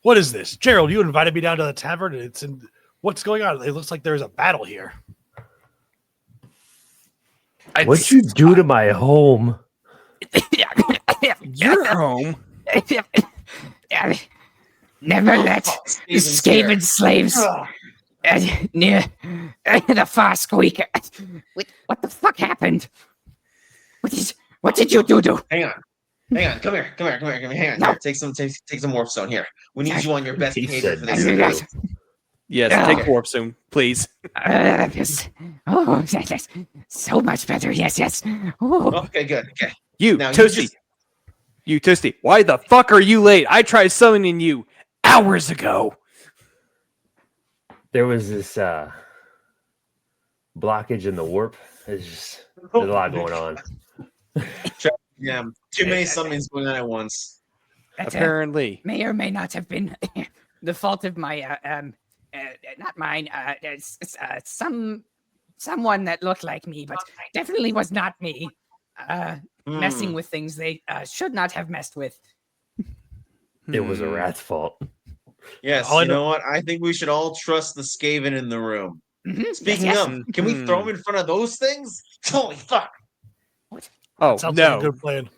What is this? Gerald, you invited me down to the tavern. What's going on? It looks like there's a battle here. What'd you do to my home? Your home? Never let the Skaven slaves near the far squeak. What the fuck happened? What did you do? Hang on. Come here. Hang on. No. Here, take some warp stone here. We need you on your best behavior for this. Yes. Yes, take warp soon, please. Yes. Oh, yes. So much better. Yes. Oh. Okay, good. Okay. You, Now, Toasty. You, Toasty. Why the fuck are you late? I tried summoning you hours ago. There was this blockage in the warp. There's a lot going on. Yeah, too many summons going on at once. Apparently. May or may not have been the fault of my not mine. Someone that looked like me, but definitely was not me. Messing with things they should not have messed with. It was a rat's fault. Yes, you know what? I think we should all trust the Skaven in the room. Mm-hmm. Speaking of, can we throw him in front of those things? Holy fuck! Oh, Sounds no. like a good plan.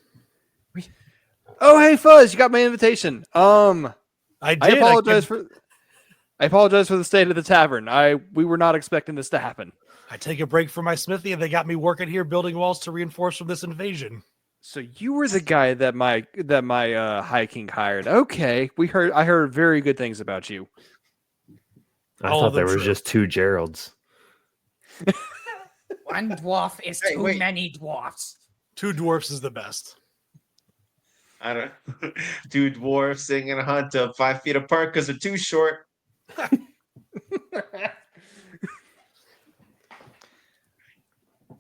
Oh, hey, Fuzz, you got my invitation. I did. I apologize for the state of the tavern. We were not expecting this to happen. I take a break from my smithy, and they got me working here building walls to reinforce from this invasion. So you were the guy that my High King hired. Okay, I heard very good things about you. I thought there was just two Geralds. One dwarf is too many dwarfs. Two dwarfs is the best. I don't. Two dwarves sitting in a hut 5 feet apart because they're too short.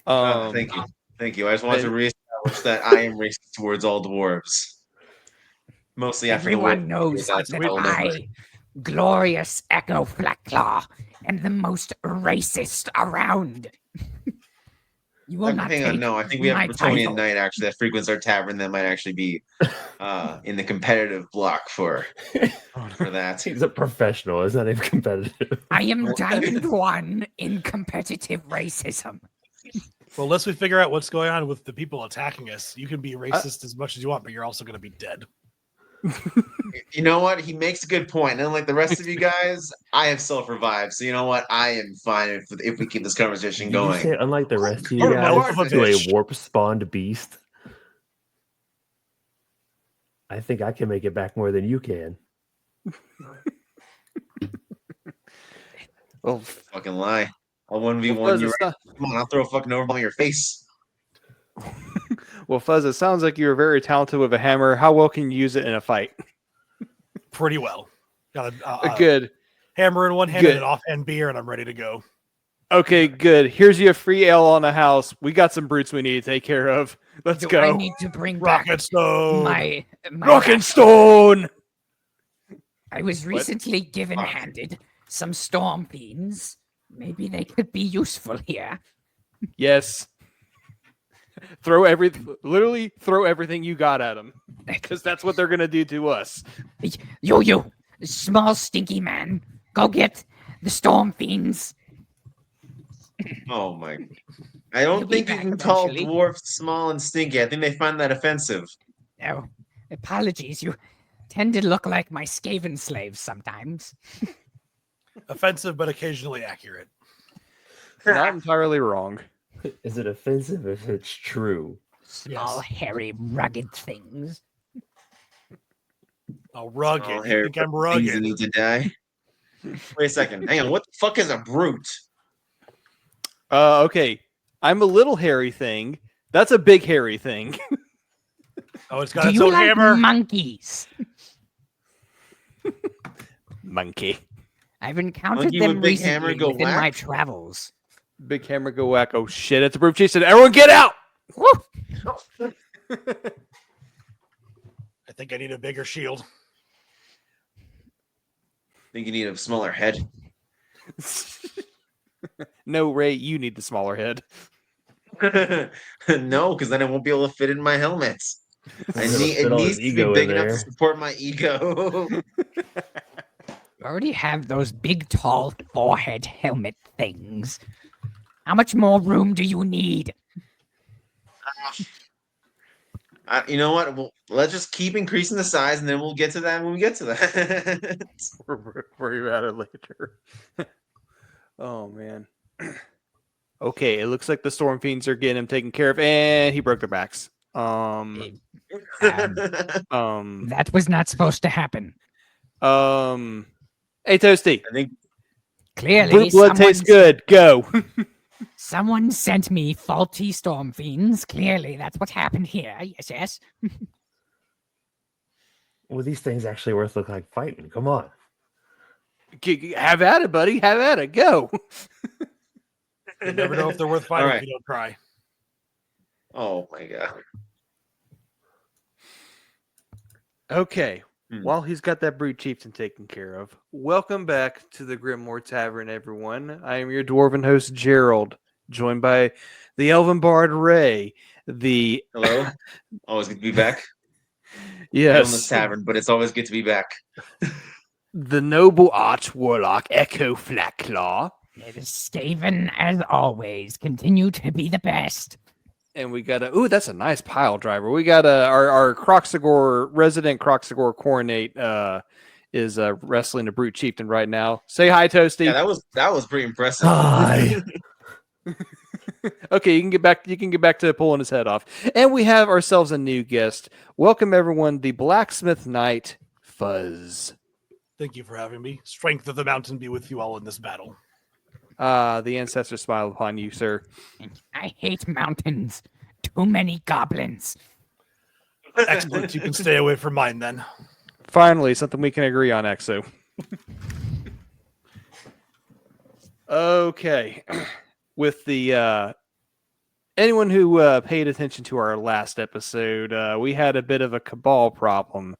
Thank you. I just wanted to reestablish that I am racist towards all dwarves. Mostly after everyone knows that I, glorious Echo Flatclaw, am the most racist around. You will not hang on. No, I think we have a Bretonian knight actually that frequents our tavern that might actually be in the competitive block for that. He's a professional. Is not even competitive. I am Diamond 1 in competitive racism. Well, unless we figure out what's going on with the people attacking us, you can be racist as much as you want, but you're also going to be dead. You know what? He makes a good point. And like the rest of you guys, I have self-revived. So you know what? I am fine if we keep this conversation going. You say, unlike the rest of you guys, to a warp-spawned beast. I think I can make it back more than you can. Oh, fucking lie. I'll 1v1 you. Come on, I'll throw a fucking overball in your face. Well, Fuzz, it sounds like you're very talented with a hammer. How well can you use it in a fight? Pretty well. Got a good hammer in one hand and an offhand beer, and I'm ready to go. Okay, good. Here's your free ale on the house. We got some brutes we need to take care of. Let's go. I need to bring back my Rocket Stone. I was recently handed some storm fiends. Maybe they could be useful here. Yes. Literally throw everything you got at them, because that's what they're gonna do to us. You, small stinky man, go get the storm fiends. Oh my! I don't think you can call dwarves small and stinky. I think they find that offensive. No, apologies. You tend to look like my Skaven slaves sometimes. Offensive, but occasionally accurate. Not entirely wrong. Is it offensive if it's true? Small, hairy, rugged things. Oh, rugged. I think I'm rugged. You need to die. Wait a second. Hang on. What the fuck is a brute? Okay. I'm a little hairy thing. That's a big hairy thing. Oh, it's got its own hammer. Monkeys. Monkey. I've encountered them recently within my travels. Big hammer go whack. Oh shit, it's a brute chief. Everyone get out! I think I need a bigger shield. Think you need a smaller head? No, Ray, you need the smaller head. No, because then it won't be able to fit in my helmet. It needs to be big enough to support my ego. already have those big, tall forehead helmet things. How much more room do you need? You know what? Let's just keep increasing the size, and then we'll get to that when we get to that. Worry about it later. Oh man. Okay, it looks like the Storm Fiends are getting him taken care of, and he broke their backs. Um, Um, that was not supposed to happen. Hey, Toasty. I think Clearly, Brute blood tastes good. Go. Someone sent me faulty storm fiends. Clearly, that's what happened here. Yes. Well, these things actually worth look like fighting. Come on. Have at it, buddy. Have at it. Go. You never know if they're worth fighting All right. if you don't try. Oh my god. Okay. Hmm. While he's got that brute chieftain taken care of, welcome back to the Grimoire Tavern, everyone. I am your dwarven host, Gerald, joined by the elven bard, Ray, the... Hello. Always good to be back. I own Yes, this tavern, but it's always good to be back. the noble arch warlock, Echo Flatclaw. It is Skaven, as always. Continue to be the best. And we got ooh, that's a nice pile driver. We got our Croxagore resident Croxagore Coronate is wrestling a brute chieftain right now. Say hi, Toasty. Yeah, that was pretty impressive. Hi. Okay, you can get back to pulling his head off. And we have ourselves a new guest. Welcome everyone, the Blacksmith Knight Fuzz. Thank you for having me. Strength of the mountain be with you all in this battle. The ancestors smile upon you, sir. I hate mountains. Too many goblins. Excellent. You can stay away from mine then. Finally, something we can agree on, Exo. Okay. With the anyone who paid attention to our last episode, we had a bit of a cabal problem.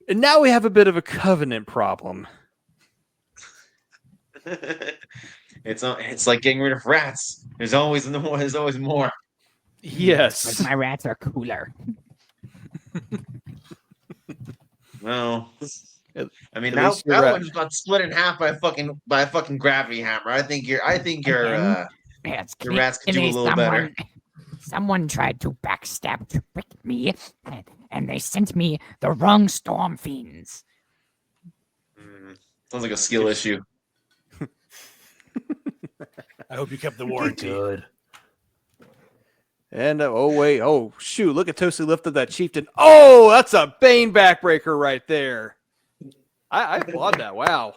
And now we have a bit of a covenant problem. It's like getting rid of rats. There's always more. There's always more. Yes. My rats are cooler. No. I mean, At that least you're right. one just got split in half by a fucking gravity hammer. I think your It's your rats could do a clearly little better. Someone tried to backstab trick me, and they sent me the wrong storm fiends. Sounds like a skill issue. I hope you kept the warranty. Good. And oh shoot! Look at Toasty lift up that chieftain. Oh, that's a Bane backbreaker right there. I applaud that. Wow.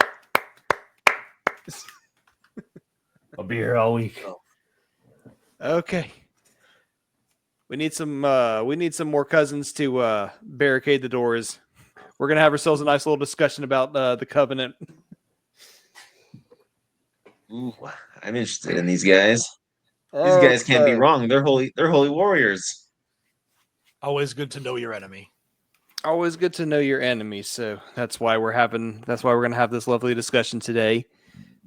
I'll be here all week. Okay. We need some more cousins to barricade the doors. We're gonna have ourselves a nice little discussion about the covenant. Ooh, I'm interested in these guys. These guys can't be wrong. They're holy warriors. Always good to know your enemy. Always good to know your enemy. So that's why we're gonna have this lovely discussion today.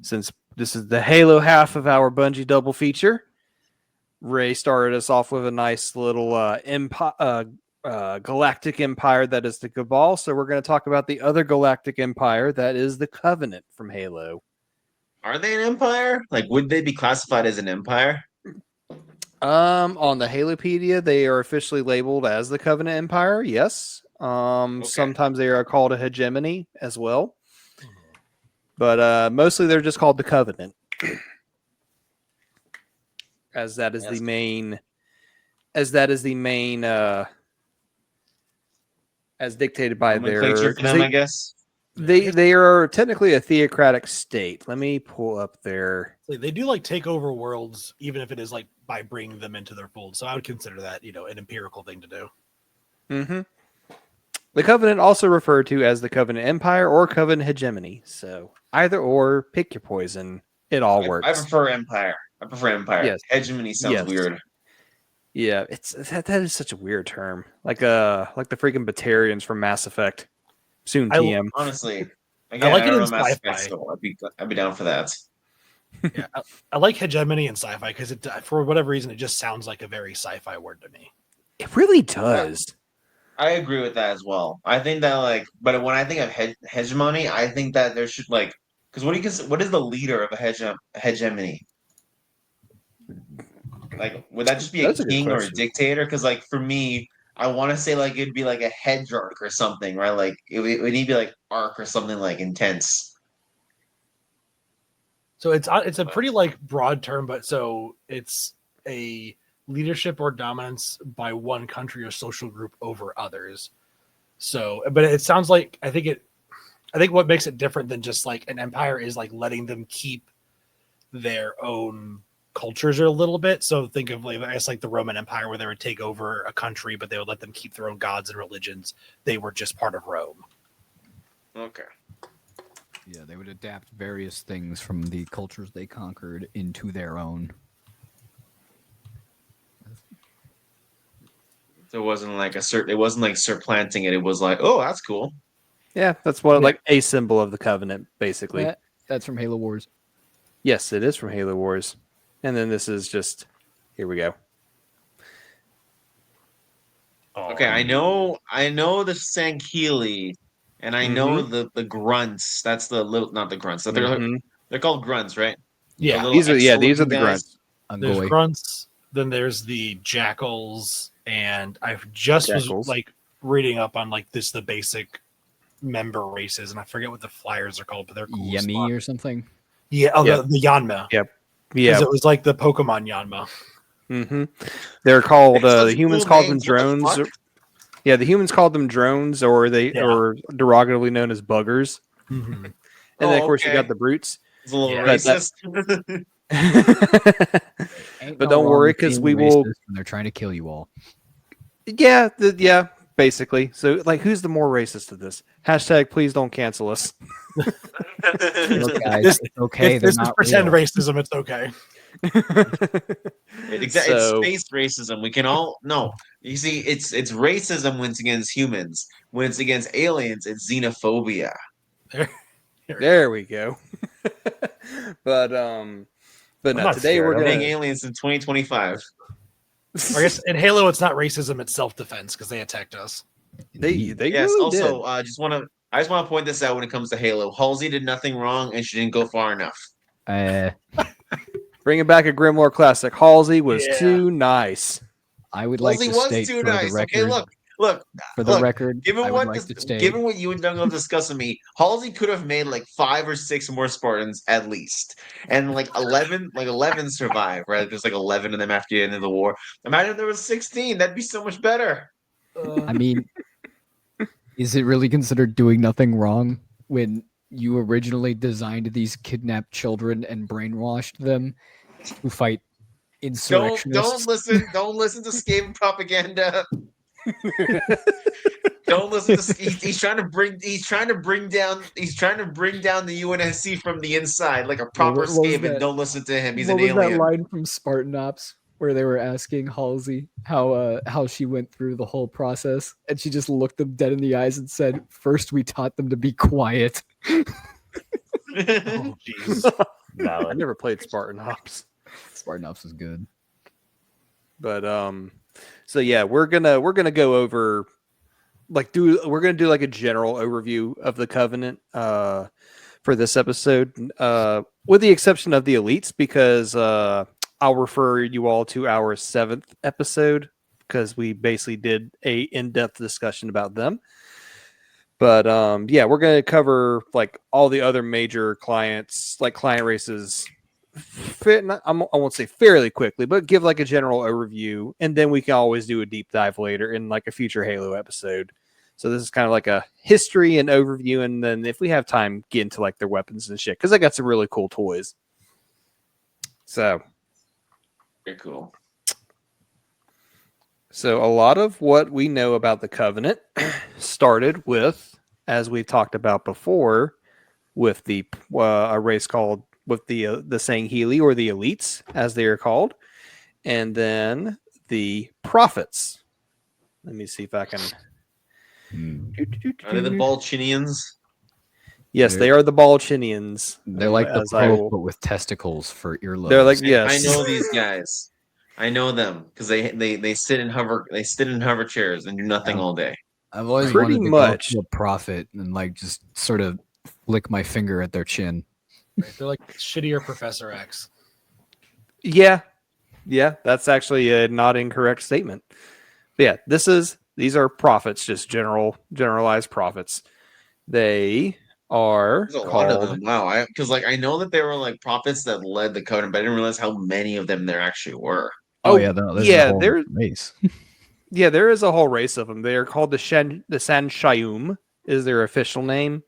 Since this is the Halo half of our Bungie double feature. Ray started us off with a nice little galactic empire that is the Cabal. So we're going to talk about the other galactic empire that is the Covenant from Halo. Are they an empire? Like, would they be classified as an empire? On the Halopedia, they are officially labeled as the Covenant Empire. Yes. Sometimes they are called a hegemony as well, but mostly they're just called the Covenant. As that is the main, as dictated by their, for them, I guess. they are technically a theocratic state. Let me pull up their. They do like take over worlds, even if it is like by bringing them into their fold. So I would consider that, an empirical thing to do. Mm-hmm. The Covenant, also referred to as the Covenant Empire or Covenant Hegemony. So either or, pick your poison. It all works. I prefer empire. Yes. Hegemony sounds weird. Yeah, that is such a weird term. Like the freaking Batarians from Mass Effect. Soon TM. Honestly, again, I like it in Mass sci-fi. Effect, so I'd be down for that. Yeah, I like hegemony in sci-fi because for whatever reason it just sounds like a very sci-fi word to me. It really does. I agree with that as well. I think that like, but when I think of hegemony, I think that there should like, because what is the leader of a hegemony? Like, would that just be a That's a good king or a question. dictator? Because like for me, I want to say like it'd be like a hedrarch or something, right? Like it would need to be like arc or something like intense. So it's a pretty like broad term, but so it's a leadership or dominance by one country or social group over others. So, but it sounds like I think what makes it different than just like an empire is like letting them keep their own cultures a little bit. So think of like I guess like the Roman Empire where they would take over a country, but they would let them keep their own gods and religions. They were just part of Rome. Okay. Yeah, they would adapt various things from the cultures they conquered into their own. So it wasn't like it wasn't like supplanting it. It was like, oh, that's cool. Yeah, that's what like a symbol of the covenant, basically. That's from Halo Wars. Yes, it is from Halo Wars. And then this is just here we go. Okay, I know the Sankhili, and I know the grunts. That's the little, not the grunts. They're called grunts, right? Yeah, These are the grunts. There's Ungoy. grunts, then there's the jackals, and I've just was like reading up on like the basic member races, and I forget what the flyers are called, but they're cool. Yemi or something. Yeah, the Yanma. Yep. Yeah, Yeah. it was like the Pokemon Yanma. Mm-hmm. They're called It's such the humans cool called them names, what the drones. fuck? Yeah, the humans called them drones, or or derogatively known as buggers. Mm-hmm. And then of course you okay. got the brutes. It's a little Yeah. racist. But don't worry, because we will. When they're trying to kill you all. Yeah, yeah, basically. So, like, who's the more racist of this? Hashtag please don't cancel us. Look, guys, This- it's okay. If They're this is not pretend real. racism, it's okay. Exactly. So- It's space racism. We can all no. You see, it's racism when it's against humans. When it's against aliens, it's xenophobia. There we go. but no, not today scared. we're I'm gonna. Being aliens in 2025. I guess in Halo, it's not racism; it's self-defense because they attacked us. They Yes. really Also, did. I just want to point this out when it comes to Halo. Halsey did nothing wrong, and she didn't go far enough. Bringing back a Grimoire classic. Halsey was Yeah. too nice. I would like Halsey to was state too for nice. the record. Okay, look. For the look, record, Given I what would like to state. given what you and Duncan discussed with me, Halsey could have made like 5 or 6 more Spartans at least, and like 11 survive. Right? There's like 11 of them after the end of the war. Imagine if there was 16. That'd be so much better. I mean, is it really considered doing nothing wrong when you originally designed these kidnapped children and brainwashed them to fight insurrectionists? Don't listen to Skaven propaganda. Don't listen to he's trying to bring down the UNSC from the inside like a proper What was Skaven. that? Don't listen to him. He's What an was alien. that line from Spartan Ops where they were asking Halsey how she went through the whole process, and she just looked them dead in the eyes and said, "First, we taught them to be quiet." Oh, jeez. I Valid. never played Spartan Ops. Spartan Ops is good. But so yeah, we're gonna go over we're gonna do like a general overview of the Covenant for this episode, with the exception of the elites, because I'll refer you all to our 7th episode because we basically did a in-depth discussion about them. But yeah, we're gonna cover like all the other major client races. I won't say fairly quickly, but give like a general overview, and then we can always do a deep dive later in like a future Halo episode. So this is kind of like a history and overview, and then if we have time, get into like their weapons and shit, because I got some really cool toys. So Very cool. a lot of what we know about the Covenant started with, as we talked about before, with the a race called with the Sangheli, or the elites as they are called, and then the prophets. Let me see if I can. Are they the Balchinians? Yes, they are the Balchinians. They're like the As I Pope, will- but with testicles for earlobes. They're like I yes. know these guys. I know them because they sit in hover chairs and do nothing all day. I've always Pretty wanted to much. go to a prophet and like just sort of flick my finger at their chin. Right? They're like shittier Professor X. Yeah, that's actually a not incorrect statement. But yeah, these are prophets, just generalized prophets. They are There's a lot of called. them. Wow. Because like I know that there were like prophets that led the covenant, but I didn't realize how many of them there actually were. Oh yeah, there's a whole race. Yeah, there is a whole race of them. They are called the Sanshayum is their official name,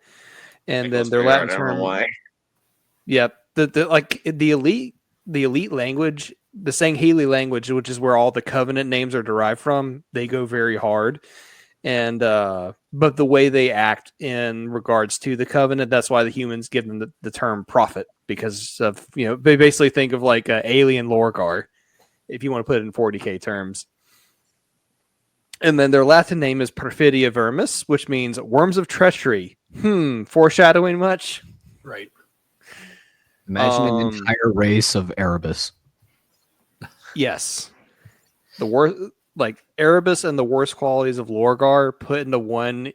and then their Latin I don't know term. why. Yep, the elite language, the Sangheili language, which is where all the covenant names are derived from. They go very hard, and but the way they act in regards to the covenant, that's why the humans give them the term prophet, because of they basically think of like alien Lorgar, if you want to put it in 40k terms. And then their Latin name is Perfidia Vermis, which means worms of treachery. Foreshadowing much? Right. Imagine an entire race of Erebus. Yes. The worst, like Erebus and the worst qualities of Lorgar put into one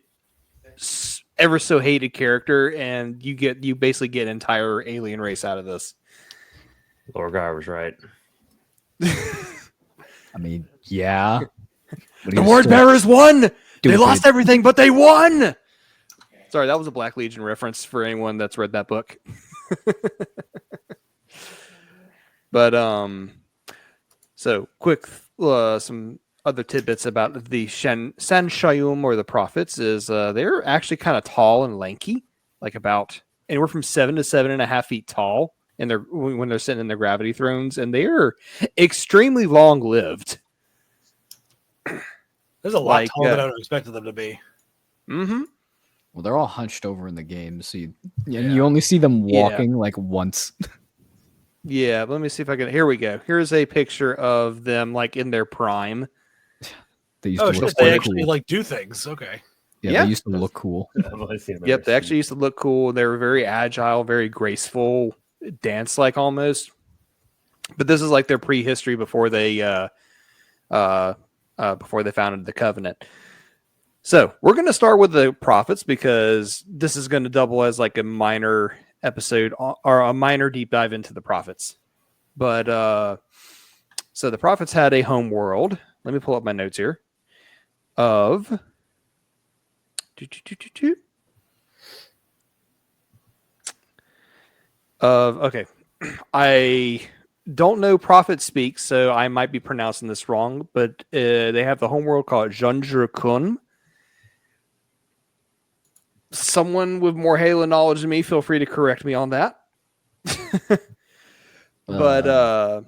ever so hated character, and you basically get an entire alien race out of this. Lorgar was right. I mean, yeah. The Word Bearers won! They lost everything, but they won! Sorry, that was a Black Legion reference for anyone that's read that book. But so quick, some other tidbits about the Sanshayum or the prophets is they're actually kind of tall and lanky, like about anywhere from 7 to 7.5 feet tall, and they're when they're sitting in their gravity thrones, and they are extremely long lived. There's a lot taller than I would have expected them to be. Mm-hmm. Well, they're all hunched over in the game, so you only see them walking like once. Yeah, let me see if I can. Here we go. Here's a picture of them like in their prime. They used to look they actually like do things. Okay. Yeah, they used to look cool. Yep, they actually used to look cool. They were very agile, very graceful, dance-like almost. But this is like their prehistory before they founded the Covenant. So we're going to start with the prophets because this is going to double as like a minor episode or a minor deep dive into the prophets. But so the prophets had a home world. Let me pull up my notes here. Okay. I don't know prophet speak, so I might be pronouncing this wrong, but they have the homeworld called Janjurkun. Someone with more Halo knowledge than me, feel free to correct me on that. But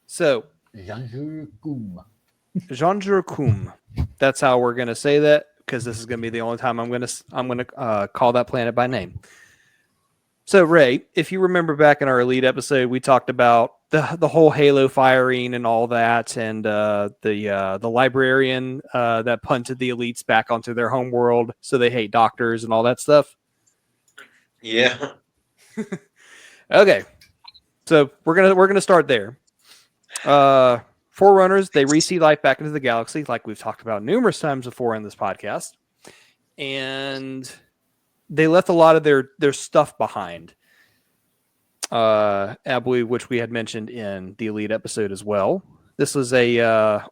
so Janjurkum. That's how we're gonna say that, because this is gonna be the only time I'm gonna call that planet by name. So, Ray, if you remember back in our Elite episode, we talked about the whole Halo firing and all that, and the librarian that punted the Elites back onto their home world, so they hate doctors and all that stuff. Yeah. Okay, so we're gonna start there. Forerunners, they reseed life back into the galaxy, like we've talked about numerous times before in this podcast, and they left a lot of their stuff behind. I believe, which we had mentioned in the Elite episode as well. This was a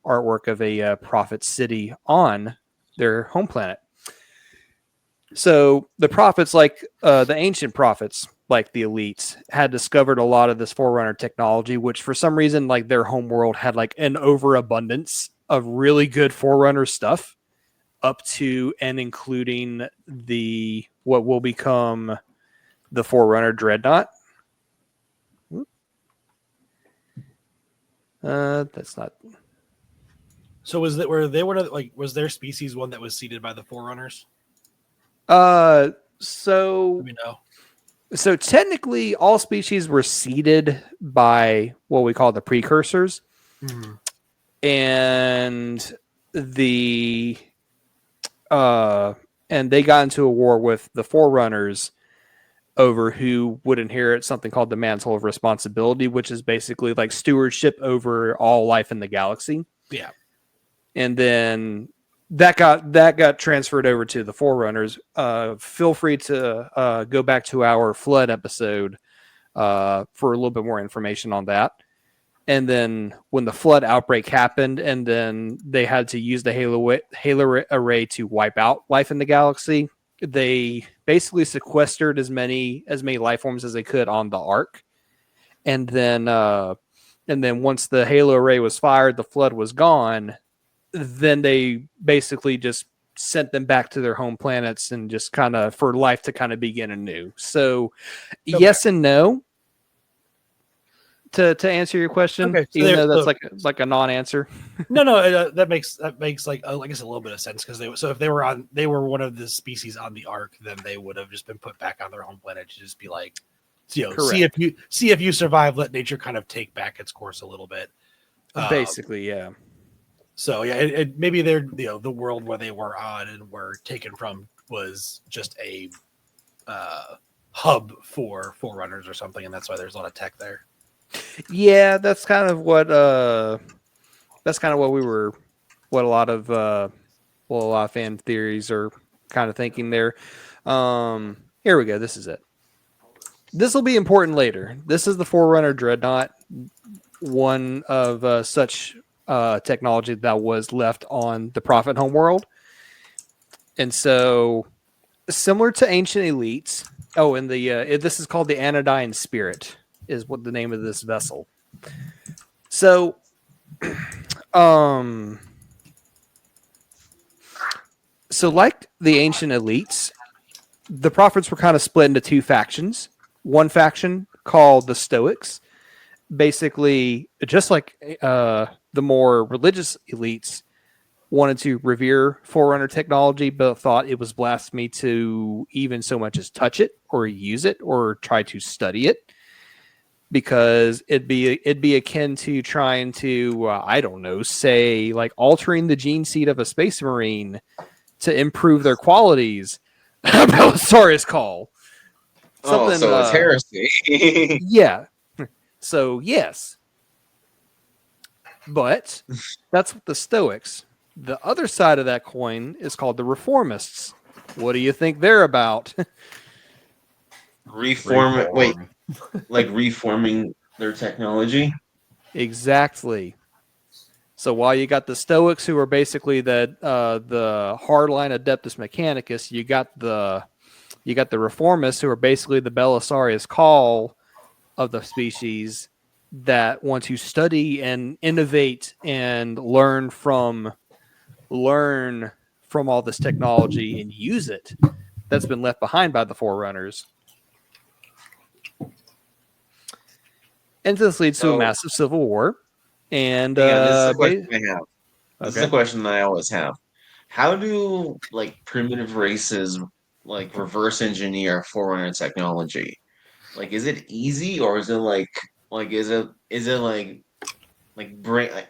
artwork of a prophet city on their home planet. So the prophets, like the ancient prophets, like the Elites, had discovered a lot of this Forerunner technology, which for some reason, like their home world had like an overabundance of really good Forerunner stuff, up to and including what will become the Forerunner Dreadnought. That's not. So was was their species one that was seeded by the Forerunners? So Let me know. So technically, all species were seeded by what we call the precursors, and and they got into a war with the Forerunners over who would inherit something called the Mantle of Responsibility, which is basically like stewardship over all life in the galaxy. Yeah. and then that got transferred over to the Forerunners. Feel free to go back to our Flood episode for a little bit more information on that. And then when the Flood outbreak happened, and then they had to use the Halo array to wipe out life in the galaxy, they basically sequestered as many life forms as they could on the Ark. And then once the Halo array was fired, the Flood was gone. Then they basically just sent them back to their home planets and just kind of for life to kind of begin anew. So, yes and no. To answer your question, Okay, so even though that's like a non-answer. No, that makes like I guess a little bit of sense, because if they were one of the species on the Ark, then they would have just been put back on their home planet to just be like, see if you survive, let nature kind of take back its course a little bit. Basically, yeah. So yeah, maybe they're the world where they were on and were taken from was just a hub for Forerunners or something, and that's why there's a lot of tech there. Yeah, that's kind of what a lot of fan theories are kind of thinking there. Here we go. This is it. This will be important later. This is the Forerunner Dreadnought, one of such technology that was left on the Prophet homeworld. And so, similar to ancient elites. Oh, and this is called the Anodyne Spirit, is what the name of this vessel. So, like the ancient elites, the prophets were kind of split into two factions. One faction called the Stoics, basically just like the more religious elites, wanted to revere Forerunner technology, but thought it was blasphemy to even so much as touch it or use it or try to study it, because it'd be akin to trying to I don't know, say like altering the gene seed of a space marine to improve their qualities. Belisarius call. So it's heresy. Yeah. So yes. But that's what the Stoics. The other side of that coin is called the Reformists. What do you think they're about? Reform. Wait, like reforming their technology? Exactly. So while you got the Stoics, who are basically the hardline Adeptus Mechanicus, you got the Reformists, who are basically the Belisarius call of the species, that want to study and innovate and learn from all this technology and use it that's been left behind by the Forerunners. And this leads to a massive civil war. And this is a question I have. This Okay. is a question that I always have. How do like primitive races like reverse engineer Forerunner technology? Like, is it easy, or is it is it like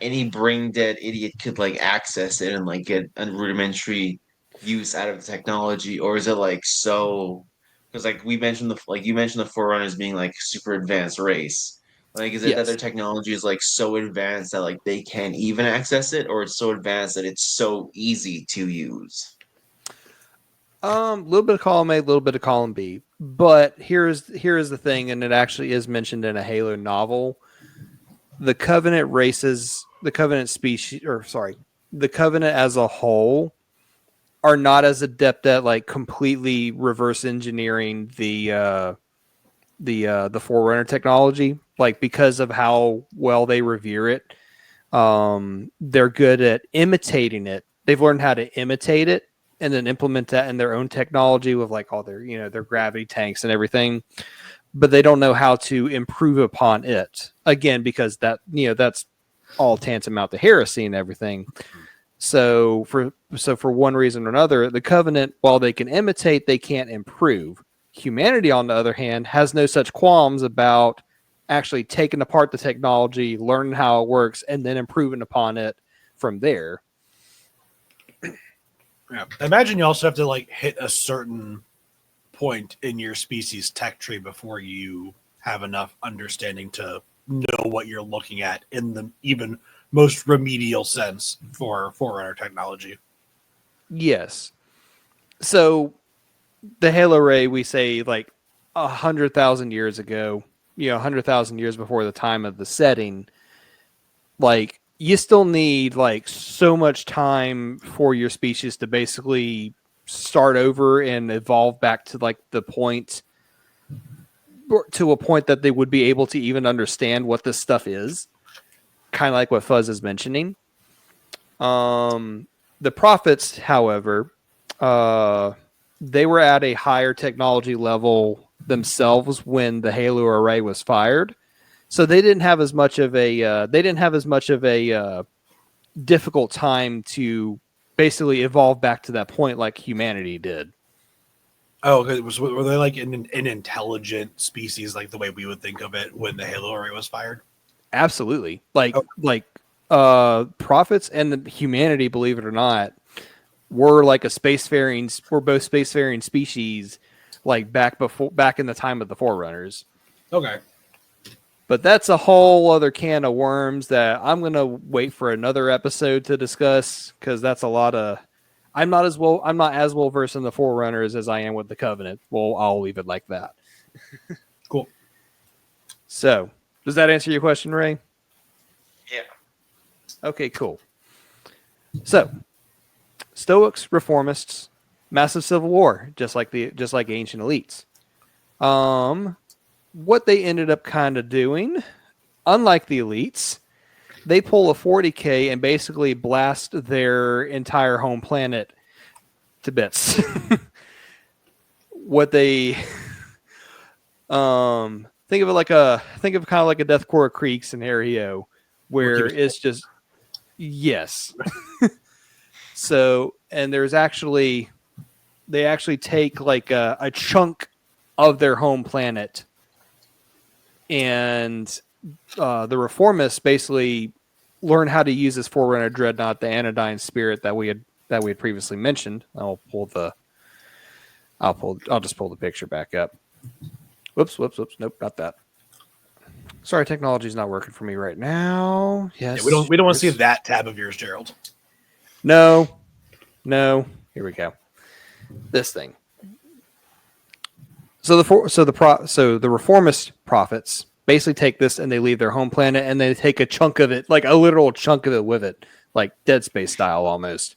any brain dead idiot could like access it and like get a rudimentary use out of the technology, or is it like so? Because like you mentioned the Forerunners being like super advanced race. Like, is it that Yes. their technology is like so advanced that like they can't even access it, or it's so advanced that it's so easy to use? A little bit of column A, a little bit of column B. But here's the thing, and it actually is mentioned in a Halo novel. The Covenant races, the Covenant species, the Covenant as a whole are not as adept at like completely reverse engineering the Forerunner technology, like because of how well they revere it. They're good at imitating it. They've learned how to imitate it and then implement that in their own technology with like all their, their gravity tanks and everything. But they don't know how to improve upon it, again, because that's all tantamount to heresy and everything. So for one reason or another, the Covenant, while they can imitate, they can't improve. Humanity, on the other hand, has no such qualms about actually taking apart the technology, learning how it works, and then improving upon it from there. Yeah. I imagine you also have to like hit a certain point in your species tech tree before you have enough understanding to know what you're looking at in the even most remedial sense for Forerunner technology. Yes. So the Halo Ray, we say like 100,000 years ago, 100,000 years before the time of the setting, like you still need like so much time for your species to basically start over and evolve back to like the point, to a point that they would be able to even understand what this stuff is. Kind of like what Fuzz is mentioning. The prophets, however, they were at a higher technology level themselves when the Halo array was fired, so they didn't have as much of a difficult time to basically evolve back to that point like humanity did. Oh, were they like an intelligent species, like the way we would think of it when the Halo array was fired? Absolutely, like prophets and the humanity, believe it or not, were like both spacefaring species, like back in the time of the Forerunners. Okay. But that's a whole other can of worms that I'm gonna wait for another episode to discuss, because that's a lot of. I'm not as well versed in the Forerunners as I am with the Covenant. Well, I'll leave it like that. Cool. So, does that answer your question, Ray? Yeah. Okay, cool. So, Stoics, Reformists, massive civil war, just like ancient elites. What they ended up kind of doing, unlike the elites, they pull a 40K and basically blast their entire home planet to bits. What they think of kind of like a Deathcore Creek scenario where it's just yes. So, and they actually take like a chunk of their home planet, and the Reformists basically learn how to use this Forerunner Dreadnought, the Anodyne Spirit that we had previously mentioned. I'll just pull the picture back up. Whoops. Nope, not that. Sorry, technology's not working for me right now. Yes. Yeah, we don't want to see that tab of yours, Gerald. No. Here we go. This thing. So the Reformist prophets basically take this and they leave their home planet and they take a chunk of it, like a literal chunk of it with it, like Dead Space style almost.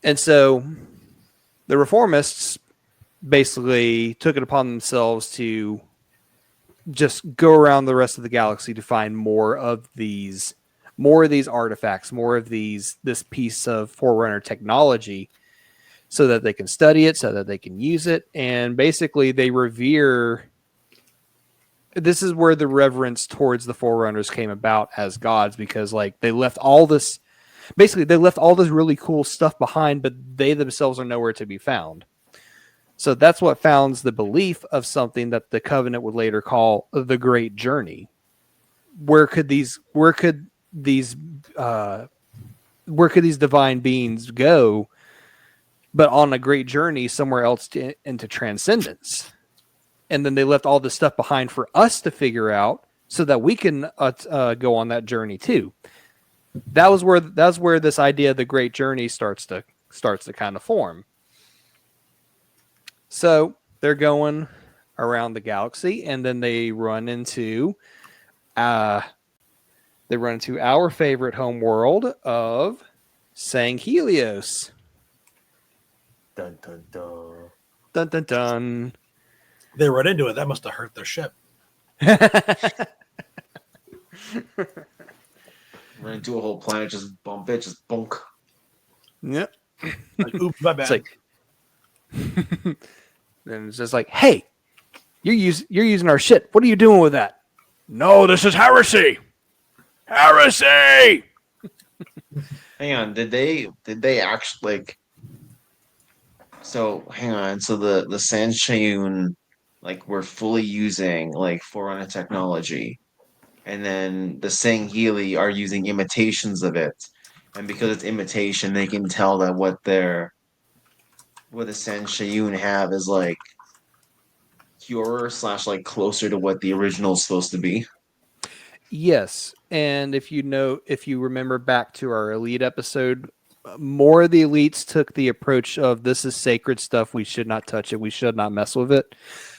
And so the Reformists basically took it upon themselves to just go around the rest of the galaxy to find more of these artifacts, more of this piece of Forerunner technology, so that they can study it, so that they can use it. And basically they revere. This is where the reverence towards the Forerunners came about as gods, because like they left all this really cool stuff behind, but they themselves are nowhere to be found. So that's what founds the belief of something that the Covenant would later call the Great Journey. Where could these divine beings go, but on a great journey somewhere else into transcendence? And then they left all this stuff behind for us to figure out, so that we can go on that journey too. That's where this idea of the Great Journey starts to kind of form. So they're going around the galaxy, and then they run into our favorite home world of Sanghelios. Dun dun dun. Dun dun dun. They run into it. That must have hurt their ship. Run into a whole planet, just bump it, just bunk. Yep. Like, oops, my bad. It's like, and it's just like, hey, you're using our shit. What are you doing with that? No, this is heresy. Heresy. Hang on, did they actually like? So hang on, so the San Chayun, like, were fully using like Forerunner technology, and then the Sangheli are using imitations of it, and because it's imitation, they can tell that what the San Chayun have is like purer / like closer to what the original is supposed to be. Yes, and if you remember back to our elite episode, more of the elites took the approach of this is sacred stuff. We should not touch it. We should not mess with it.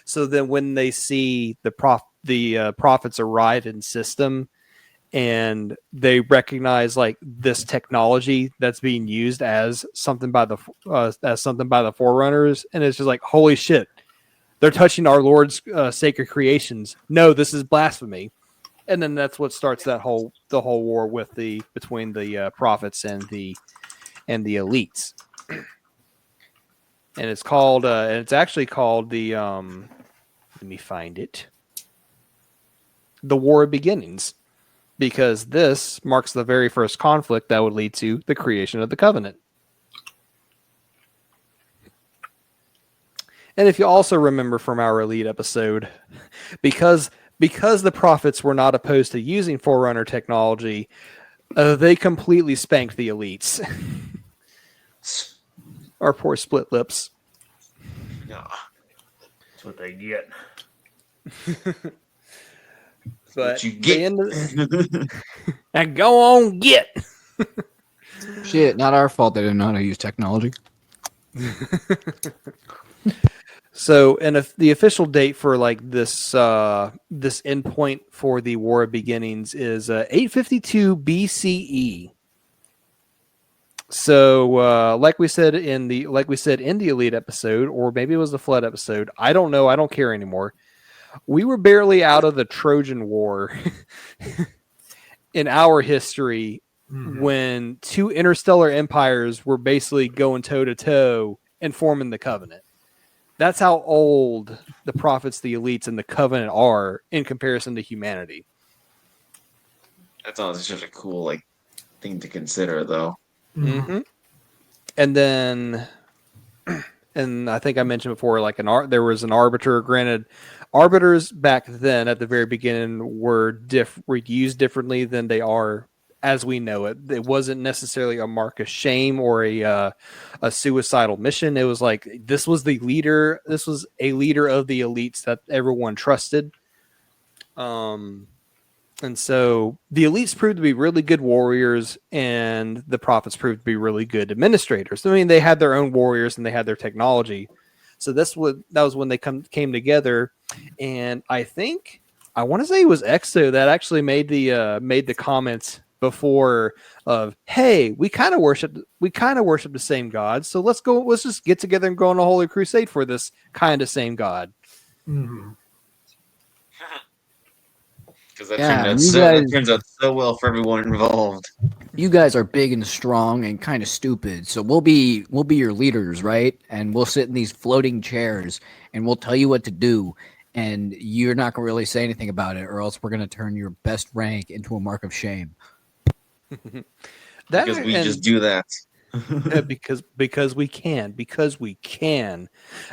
So then, when they see the prophets arrive in system, and they recognize like this technology that's being used as something by the forerunners, and it's just like, holy shit, they're touching our Lord's sacred creations. No, this is blasphemy. And then that's what starts the whole war between the prophets and the elites. And it's actually called the let me find it. The War of Beginnings, because this marks the very first conflict that would lead to the creation of the covenant. And if you also remember from our elite episode, because the prophets were not opposed to using Forerunner technology, they completely spanked the elites. Our poor split lips. Yeah. That's what they get. But what you get. And go on, get. Shit, not our fault they didn't know how to use technology. So, and if the official date for like this endpoint for the War of Beginnings is 852 BCE. So, like we said in the elite episode, or maybe it was the flood episode. I don't know. I don't care anymore. We were barely out of the Trojan War in our history when two interstellar empires were basically going toe to toe and forming the covenant. That's how old the prophets, the elites, and the covenant are in comparison to humanity. That's always just a cool thing to consider, though. Mm-hmm. And then, and I think I mentioned before, there was an arbiter. Granted, arbiters back then at the very beginning were used differently than they are as we know it. It wasn't necessarily a mark of shame or a suicidal mission. It was like this was the leader. This was a leader of the elites that everyone trusted. And so the elites proved to be really good warriors, and the prophets proved to be really good administrators. I mean, they had their own warriors and they had their technology. So that was when they came together. And I want to say it was Exo that actually made the comments before of, hey, we kind of worship the same God. So let's just get together and go on a holy crusade for this kind of same God. Mm-hmm. Because that turns out so well for everyone involved. You guys are big and strong and kind of stupid, so we'll be your leaders, right? And we'll sit in these floating chairs and we'll tell you what to do, and you're not gonna really say anything about it, or else we're gonna turn your best rank into a mark of shame. Because we just do that. because we can.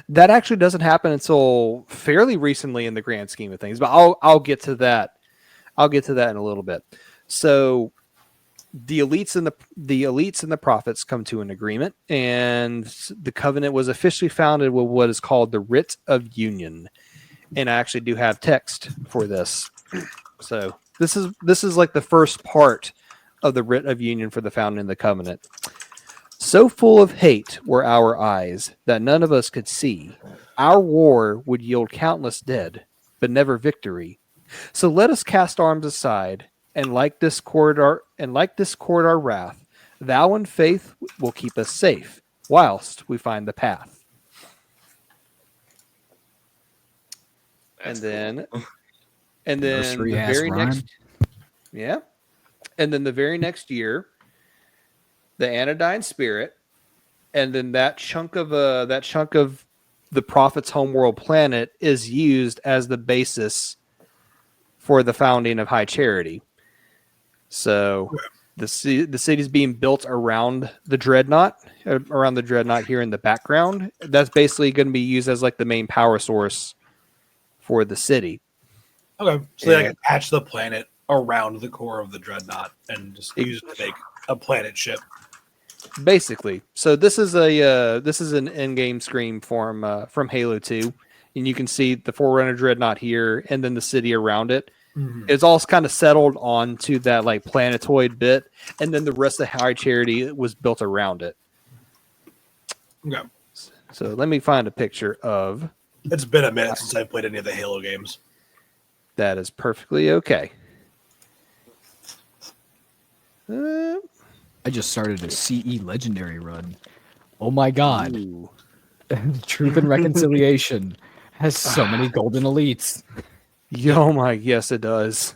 That actually doesn't happen until fairly recently in the grand scheme of things, but I'll get to that. I'll get to that in a little bit. So the elites and the prophets come to an agreement, and the covenant was officially founded with what is called the Writ of Union. And I actually do have text for this. So this is like the first part of the Writ of Union for the founding of the covenant. So full of hate were our eyes that none of us could see. Our war would yield countless dead, but never victory. So let us cast arms aside, and like discord our wrath. Thou in faith will keep us safe, whilst we find the path. That's and cool. then Nursery the ass very rhyme. next, yeah, and then the very next year, the Anodyne Spirit, and then that chunk of the prophet's homeworld planet is used as the basis for the founding of High Charity. So the city's being built around the dreadnought here in the background. That's basically going to be used as like the main power source for the city. Okay, so they attach the planet around the core of the dreadnought and just use it to make a planet ship. Basically, so this is an in-game screen from Halo 2, and you can see the Forerunner dreadnought here, and then the city around it. It's all kind of settled onto that like planetoid bit, and then the rest of High Charity was built around it. Okay. So let me find a picture of. It's been a minute since I've played any of the Halo games. That is perfectly okay. I just started a CE Legendary run. Oh my god. Ooh. Truth and Reconciliation has so many golden elites. Oh my, yes, it does.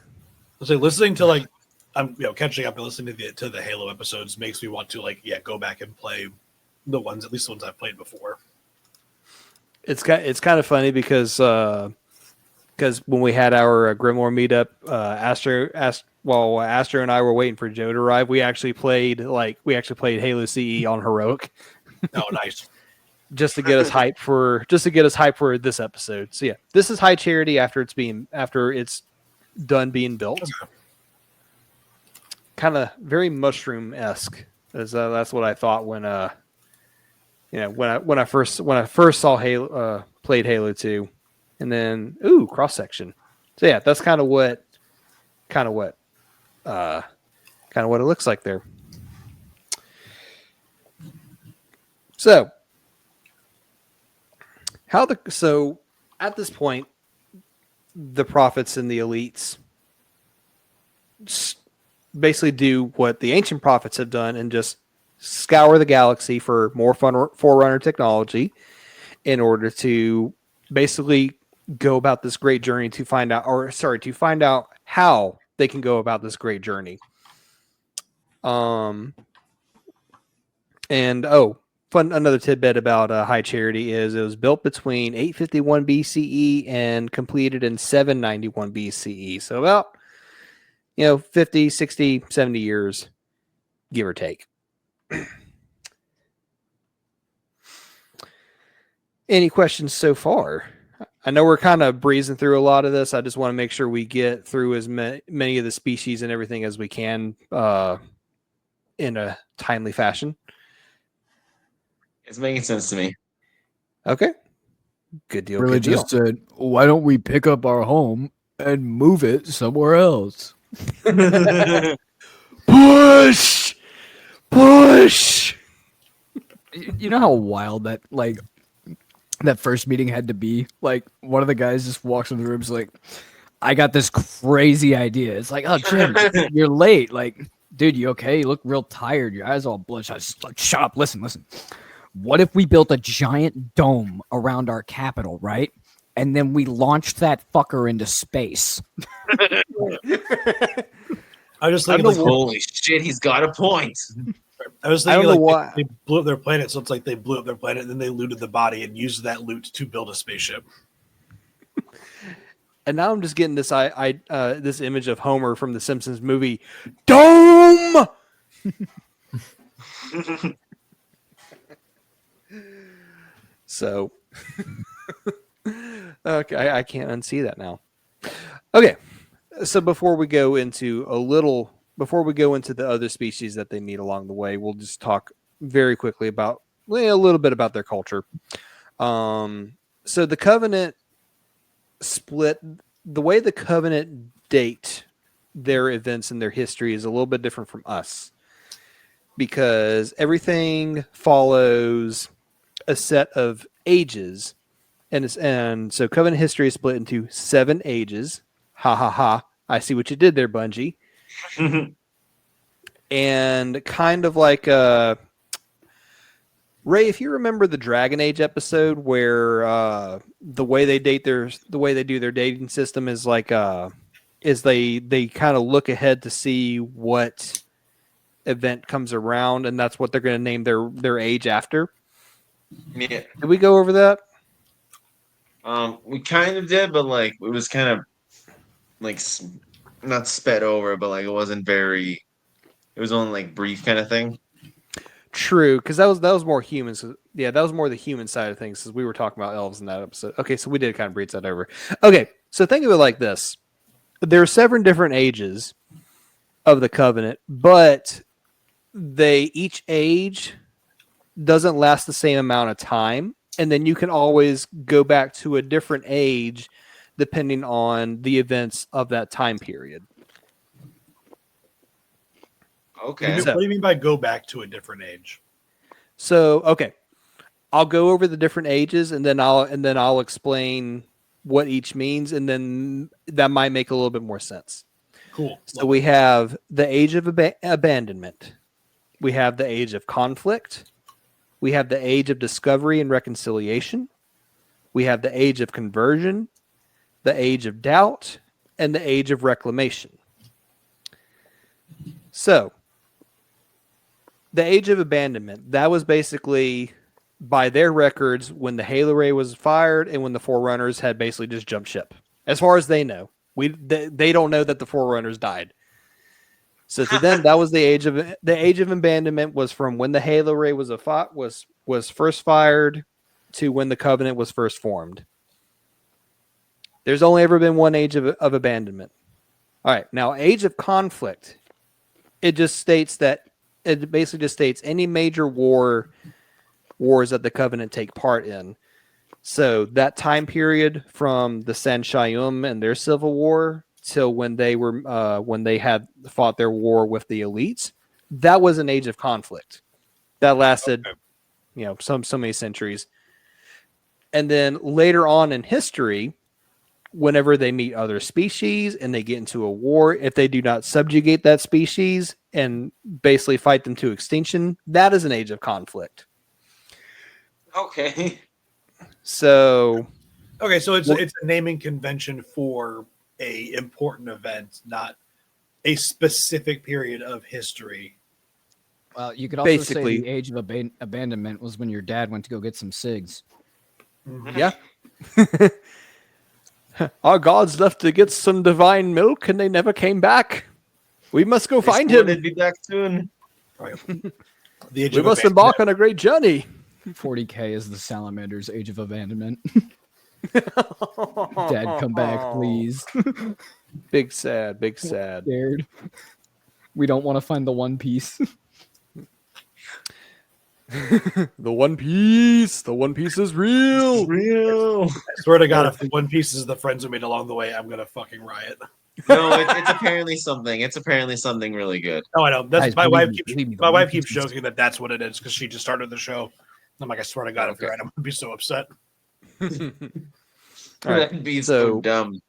So listening to like, I'm catching up and listening to the Halo episodes makes me want to go back and play the ones, at least the ones I've played before. It's kind of funny because when we had our Grimoire meetup, Astro and I were waiting for Joe to arrive, we actually played Halo CE on heroic. Oh, nice. just to get us hyped for this episode. So yeah, this is High Charity after it's done being built. Okay. Kind of very mushroom-esque. That's what I thought when when I first saw Halo, played Halo 2, and then cross section. So yeah, that's kind of what it looks like there. So at this point, the prophets and the elites basically do what the ancient prophets have done and just scour the galaxy for more Forerunner technology in order to basically go about this great journey to find out how they can go about this great journey. Another tidbit about High Charity is it was built between 851 BCE and completed in 791 BCE. So about 50, 60, 70 years, give or take. Any questions so far? I know we're kind of breezing through a lot of this. I just want to make sure we get through as many of the species and everything as we can in a timely fashion. It's making sense to me. Okay. Good deal. Really good deal. just said, why don't we pick up our home and move it somewhere else? Push! Push! You know how wild that first meeting had to be? Like, one of the guys just walks in the room, is like, I got this crazy idea. It's like, oh, Jim, you're late. Like, dude, you okay? You look real tired. Your eyes all bloodshot. Just like, shut up. Listen. What if we built a giant dome around our capital, right? And then we launched that fucker into space. I was thinking, holy shit, he's got a point. I was thinking they blew up their planet, so it's like they blew up their planet and then they looted the body and used that loot to build a spaceship. And now I'm just getting this this image of Homer from the Simpsons movie. Dome! So, okay, I can't unsee that now. Okay, so before we go into the other species that they meet along the way, we'll just talk very quickly about a little bit about their culture. So the Covenant split. The way the Covenant date their events and their history is a little bit different from us because everything follows a set of ages, and so Covenant history is split into 7 ages. Ha ha ha! I see what you did there, Bungie. And kind of like Ray, if you remember the Dragon Age episode where the way they do their dating system is like is they kind of look ahead to see what event comes around, and that's what they're going to name their age after. Yeah. Did we go over that? We kind of did, but like it was kind of like not sped over, but like it wasn't very. It was only like brief kind of thing. True, because that was more humans. Yeah, that was more the human side of things, because we were talking about elves in that episode. Okay, so we did kind of breeze that over. Okay, so think of it like this: there are 7 different ages of the Covenant, but each age doesn't last the same amount of time, and then you can always go back to a different age depending on the events of that time period. Okay. What do you mean by go back to a different age? So, okay, I'll go over the different ages, and then I'll explain what each means, and then that might make a little bit more sense. Cool. So we have the age of abandonment. We have the age of conflict. We have the age of discovery and reconciliation. We have the age of conversion, the age of doubt, and the age of reclamation. So, the age of abandonment, that was basically, by their records, when the Halo Ray was fired and when the Forerunners had basically just jumped ship. As far as they know. They don't know that the Forerunners died. So to them, that was the age of abandonment was from when the Halo Ray was first fired to when the Covenant was first formed. There's only ever been one age of abandonment. All right, now age of conflict. It basically just states any major wars that the Covenant take part in. So that time period from the San Shayum and their civil war till when they had fought their war with the elites, that was an age of conflict that lasted, so many centuries. And then later on in history, whenever they meet other species and they get into a war, if they do not subjugate that species and basically fight them to extinction, that is an age of conflict. Okay. So it's a naming convention for a important event, not a specific period of history. Well, you could also basically say the age of abandonment was when your dad went to go get some cigs. Yeah. Our gods left to get some divine milk and they never came back. We must go find him. They'd be back soon. Right. We must embark on a great journey. 40K is the salamander's age of abandonment. Dad, come back, please. Big sad. Scared. We don't want to find the One Piece. The One Piece is real. It's real. I swear to God, if the One Piece is the friends we made along the way, I'm gonna fucking riot. No, it's apparently something. It's apparently something really good. Oh, I know. That's Guys, my believe wife. me, Keeps, believe me, the my One wife keeps Piece is- joking that that's what it is because she just started the show. I'm like, I swear to God, if you're right, I'm gonna be so upset. All right, That'd be so so- dumb.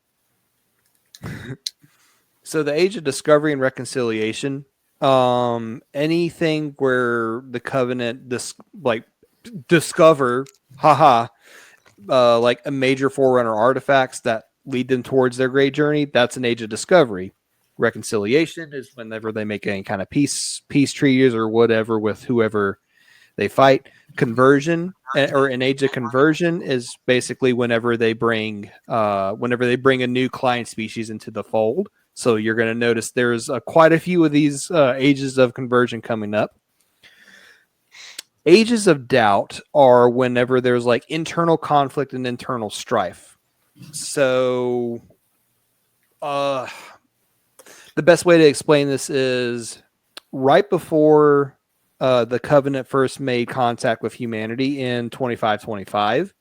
So the age of discovery and reconciliation, anything where the Covenant discover, like a major Forerunner artifacts that lead them towards their great journey, that's an age of discovery. Reconciliation is whenever they make any kind of peace treaties or whatever with whoever they fight. Conversion or an age of conversion is basically whenever they bring a new client species into the fold. So you're going to notice there's quite a few of these ages of conversion coming up. Ages of doubt are whenever there's like internal conflict and internal strife. So the best way to explain this is right before the Covenant first made contact with humanity in 2525,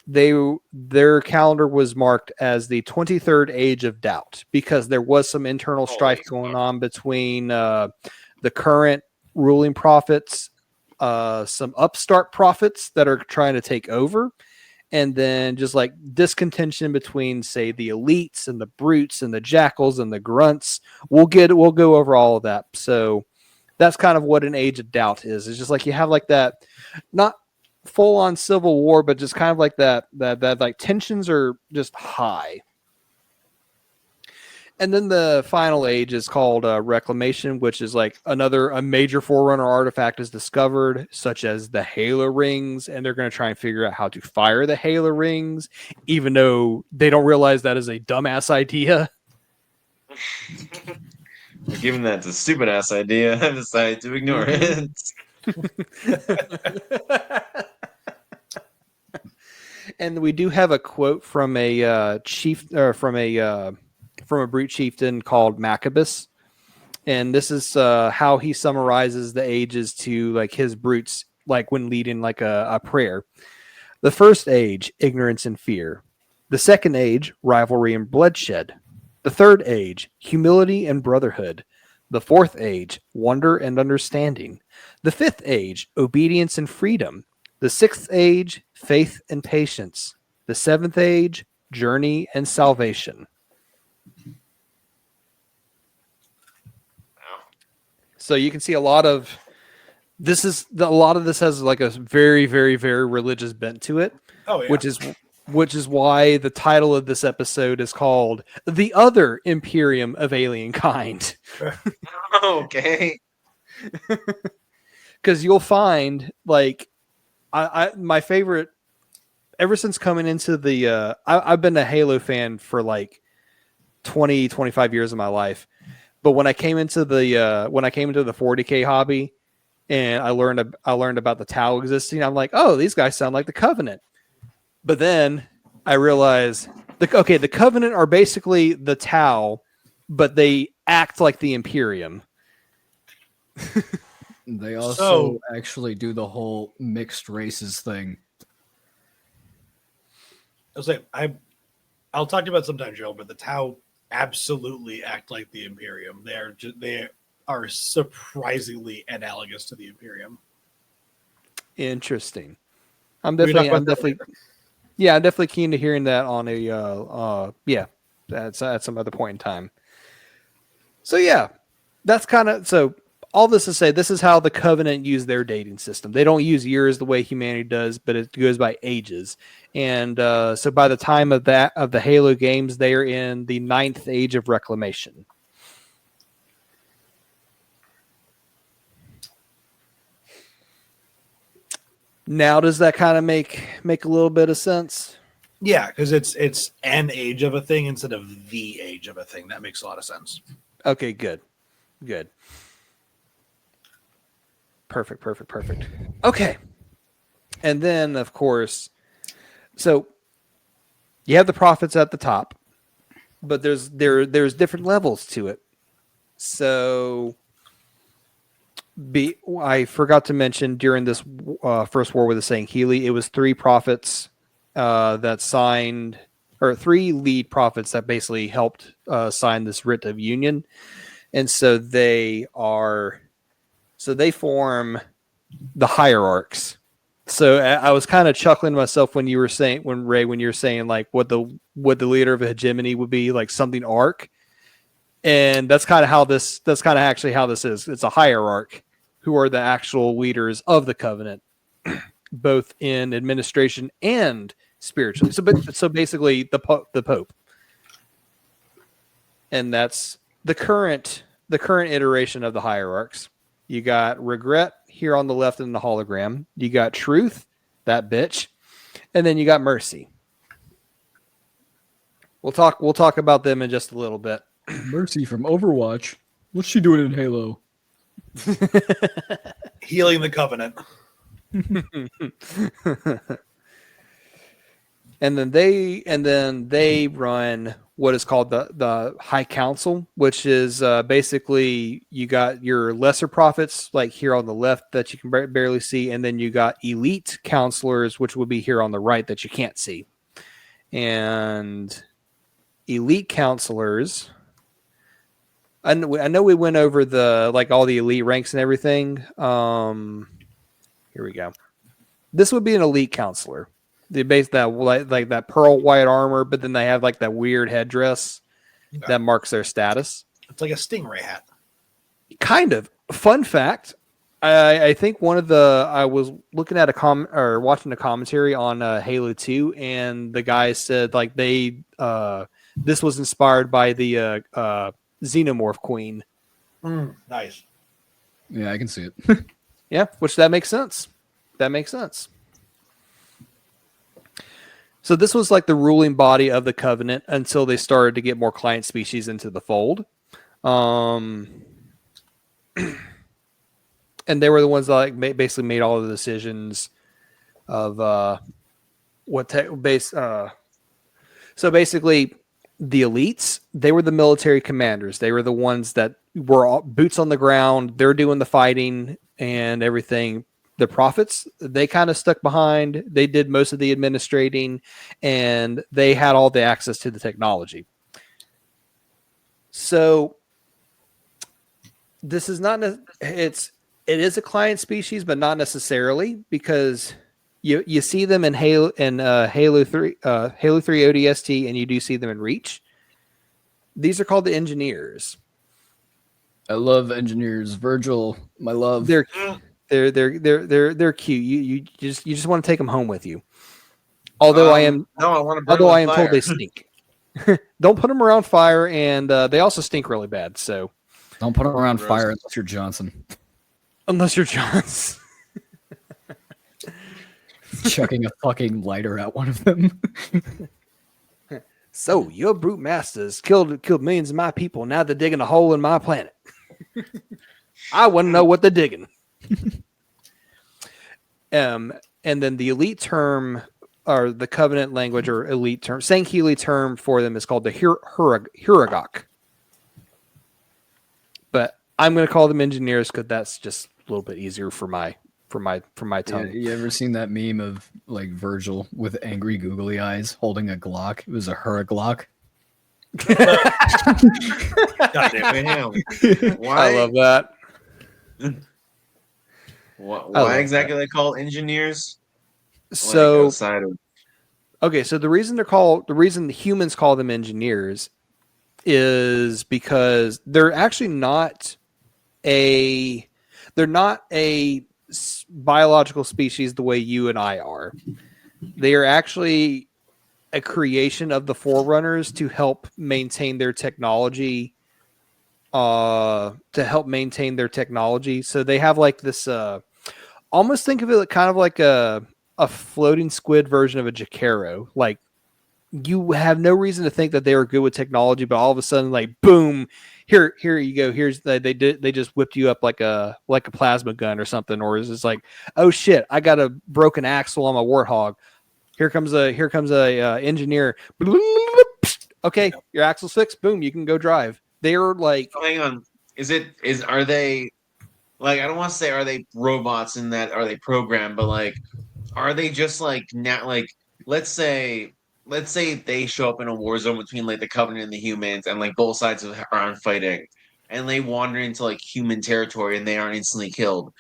their calendar was marked as the 23rd age of doubt because there was some internal strife going on between the current ruling prophets, some upstart prophets that are trying to take over, and then just like discontention between, say, the elites and the brutes and the jackals and the grunts. We'll go over all of that. So that's kind of what an age of doubt is. It's just like you have like that, not full on civil war, but just kind of like that like tensions are just high. And then the final age is called reclamation, which is like a major Forerunner artifact is discovered, such as the Halo rings, and they're going to try and figure out how to fire the Halo rings, even though they don't realize that is a dumbass idea. Given that's a stupid ass idea, I've decided to ignore it. And we do have a quote from a from a brute chieftain called Maccabeus, and this is how he summarizes the ages to like his brutes, like when leading like a prayer. The first age, ignorance and fear. The second age, rivalry and bloodshed. The third age, humility and brotherhood. The fourth age, wonder and understanding. The fifth age, obedience and freedom. The sixth age, faith and patience. The seventh age, journey and salvation. So you can see a lot of this has like a very, very, very religious bent to it. Oh yeah. Which is why the title of this episode is called The Other Imperium of Alien Kind. Okay. Because you'll find, like, my favorite, ever since coming into the, I've been a Halo fan for like 20, 25 years of my life. But when I came into the 40K hobby and I learned about the Tau existing, I'm like, oh, these guys sound like the Covenant. But then I realized, the Covenant are basically the Tau, but they act like the Imperium. They also actually do the whole mixed races thing. I'll say I'll talk to you about sometime, Joe. But the Tau absolutely act like the Imperium. They are surprisingly analogous to the Imperium. Interesting. I'm definitely keen to hearing that on at some other point in time. So yeah, that's kind of so. All this to say, this is how the Covenant use their dating system. They don't use years the way humanity does, but it goes by ages. And so by the time of the Halo games, they are in the 9th age of reclamation. Now, does that kind of make a little bit of sense? Yeah, because it's an age of a thing instead of the age of a thing. That makes a lot of sense. Okay, good. Perfect. Okay. And then, of course, so you have the prophets at the top, but there's different levels to it. So I forgot to mention during this first war with the saying Healy, it was 3 prophets that signed, or 3 lead prophets that basically helped sign this writ of union. And so they form the hierarchs. So I was kind of chuckling to myself when you were saying, when you were saying like what the leader of a hegemony would be, like something arc. And that's kind of actually how this is. It's a hierarch who are the actual leaders of the Covenant, both in administration and spiritually. So basically the Pope. And that's the current iteration of the hierarchs. You got regret here on the left in the hologram. You got truth, that bitch, and then you got mercy. We'll talk about them in just a little bit. Mercy from Overwatch. What's she doing in Halo? Healing the Covenant. And then they run what is called the High Council, which is basically you got your lesser prophets like here on the left that you can barely see, and then you got elite counselors, which would be here on the right that you can't see. And elite counselors, I know we went over all the elite ranks and everything. Here we go. This would be an elite counselor. They base that like that pearl white armor, but then they have like that weird headdress that marks their status. It's like a stingray hat. Kind of. Fun fact. I think I was looking at watching a commentary on Halo 2, and the guy said like this was inspired by the Xenomorph Queen. Nice. Yeah, I can see it. Yeah, that makes sense. So this was like the ruling body of the Covenant until they started to get more client species into the fold. And they were the ones that basically made all the decisions of So basically, the elites, they were the military commanders. They were the ones that were boots on the ground. They're doing the fighting and everything. The prophets, they kind of stuck behind. They did most of the administrating, and they had all the access to the technology. So this is not it is a client species, but not necessarily, because you see them in Halo 3 ODST, and you do see them in Reach. These are called the engineers. I love engineers. Virgil, my love. They're cute. You just want to take them home with you. Although I want to. Although I am told they stink. Don't put them around fire, and they also stink really bad. So don't put them around fire unless you're Johnson. Unless you're Johnson. Chucking a fucking lighter at one of them. So your brute masters killed millions of my people. Now they're digging a hole in my planet. I want to know what they're digging. And then the elite term, or the covenant language, or elite term, Sankheili term for them is called the Huragok. But I'm going to call them engineers because that's just a little bit easier for my tongue. You ever seen that meme of like Virgil with angry googly eyes holding a Glock? It was a Huraglock. Why? I love that. Why exactly they call engineers? So okay, so the reason the humans call them engineers is because they're actually not a biological species the way you and I are. They are actually a creation of the Forerunners to help maintain their technology. So they have like this. Almost think of it kind of like a floating squid version of a Jacaro. Like, you have no reason to think that they were good with technology, but all of a sudden, like, boom, here you go. They just whipped you up like a plasma gun or something, or is it's like, oh shit, I got a broken axle on my Warthog. Here comes a engineer. Okay, your axle's fixed. Boom, you can go drive. They're like, hang on, are they like, I don't want to say are they robots in that are they programmed, but like, are they just like not like, let's say they show up in a war zone between like the Covenant and the humans, and like both sides are fighting, and they wander into like human territory and they aren't instantly killed.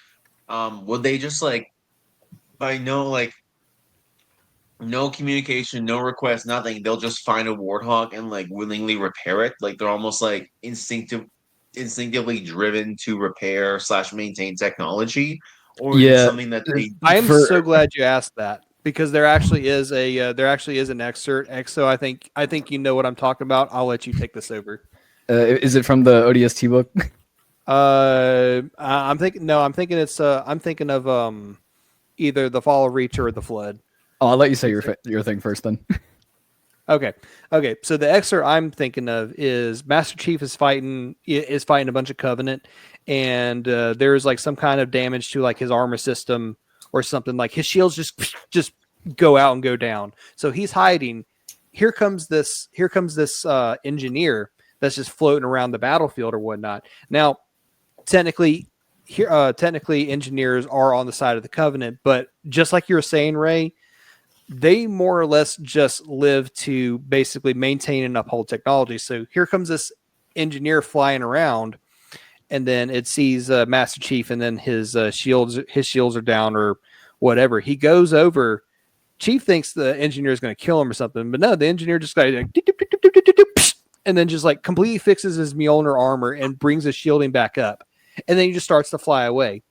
Would they just like, by no communication, no request, nothing, they'll just find a Warthog and like willingly repair it? Like they're almost like instinctively driven to repair / maintain technology, or is it something that they? I am so glad you asked that, because there actually is an excerpt. So I think you know what I'm talking about. I'll let you take this over. Is it from the ODST book? I'm thinking of either the Fall of Reach or the Flood. Oh, I'll let you say your thing first then. Okay. So the excerpt I'm thinking of is Master Chief is fighting a bunch of Covenant, and there's like some kind of damage to like his armor system or something. Like his shields just go out and go down. So he's hiding. Here comes this engineer that's just floating around the battlefield or whatnot. Now, technically, engineers are on the side of the Covenant, but just like you were saying, Ray, they more or less just live to basically maintain and uphold technology. So here comes this engineer flying around, and then it sees Master Chief, and then his shields are down or whatever. He goes over. Chief thinks the engineer is going to kill him or something, but no, the engineer just got like, and then just like completely fixes his Mjolnir armor and brings his shielding back up, and then he just starts to fly away.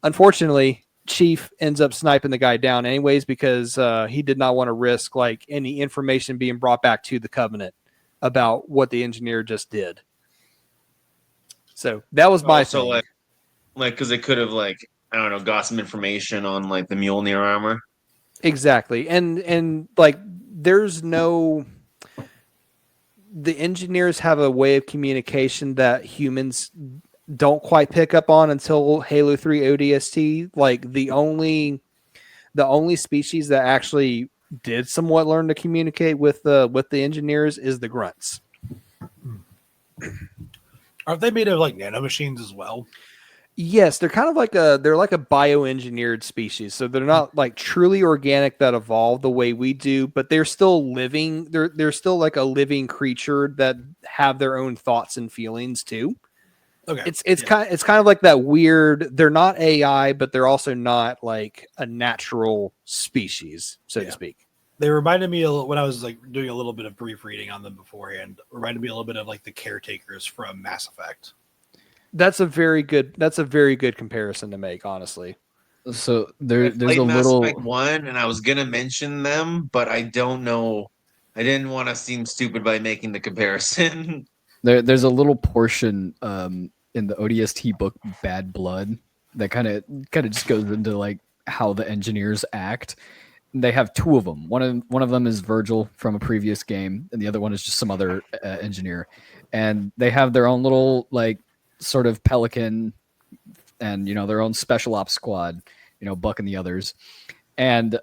Unfortunately, Chief ends up sniping the guy down anyways, because he did not want to risk like any information being brought back to the Covenant about what the engineer just did. So that was my thing. like because it could have like, I don't know, got some information on like the Mjolnir armor. Exactly, and like there's no. The engineers have a way of communication that humans don't quite pick up on until Halo 3 ODST. Like the only species that actually did somewhat learn to communicate with the engineers is the grunts. Aren't they made of like nanomachines as well? Yes, they're kind of like they're like a bioengineered species. So they're not like truly organic that evolve the way we do, but they're still living. They're still like a living creature that have their own thoughts and feelings too. Okay. It's kind of like that weird. They're not AI, but they're also not like a natural species, so to speak. They reminded me when I was like doing a little bit of brief reading on them beforehand. Reminded me a little bit of like the caretakers from Mass Effect. That's a very good comparison to make, honestly. So I there's played a Mass little. Effect 1, and I was gonna mention them, but I don't know. I didn't want to seem stupid by making the comparison. There's a little portion in the ODST book Bad Blood that kind of just goes into like how the engineers act. They have two of them. One of them is Virgil from a previous game, and the other one is just some other engineer. And they have their own little like sort of pelican, and their own special ops squad. Buck and the others, and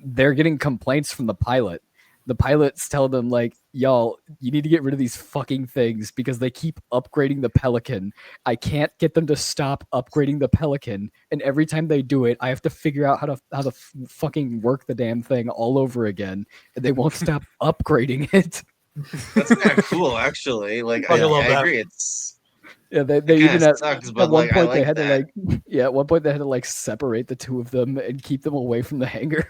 they're getting complaints from the pilot. The pilots tell them like, y'all, you need to get rid of these fucking things because they keep upgrading the Pelican. I can't get them to stop upgrading the Pelican, and every time they do it, I have to figure out how to fucking work the damn thing all over again, and they won't stop upgrading it. That's kind of cool, actually. Like, I agree. They even sucks, but at one like, I point they like had that. at one point they had to like separate the two of them and keep them away from the hangar.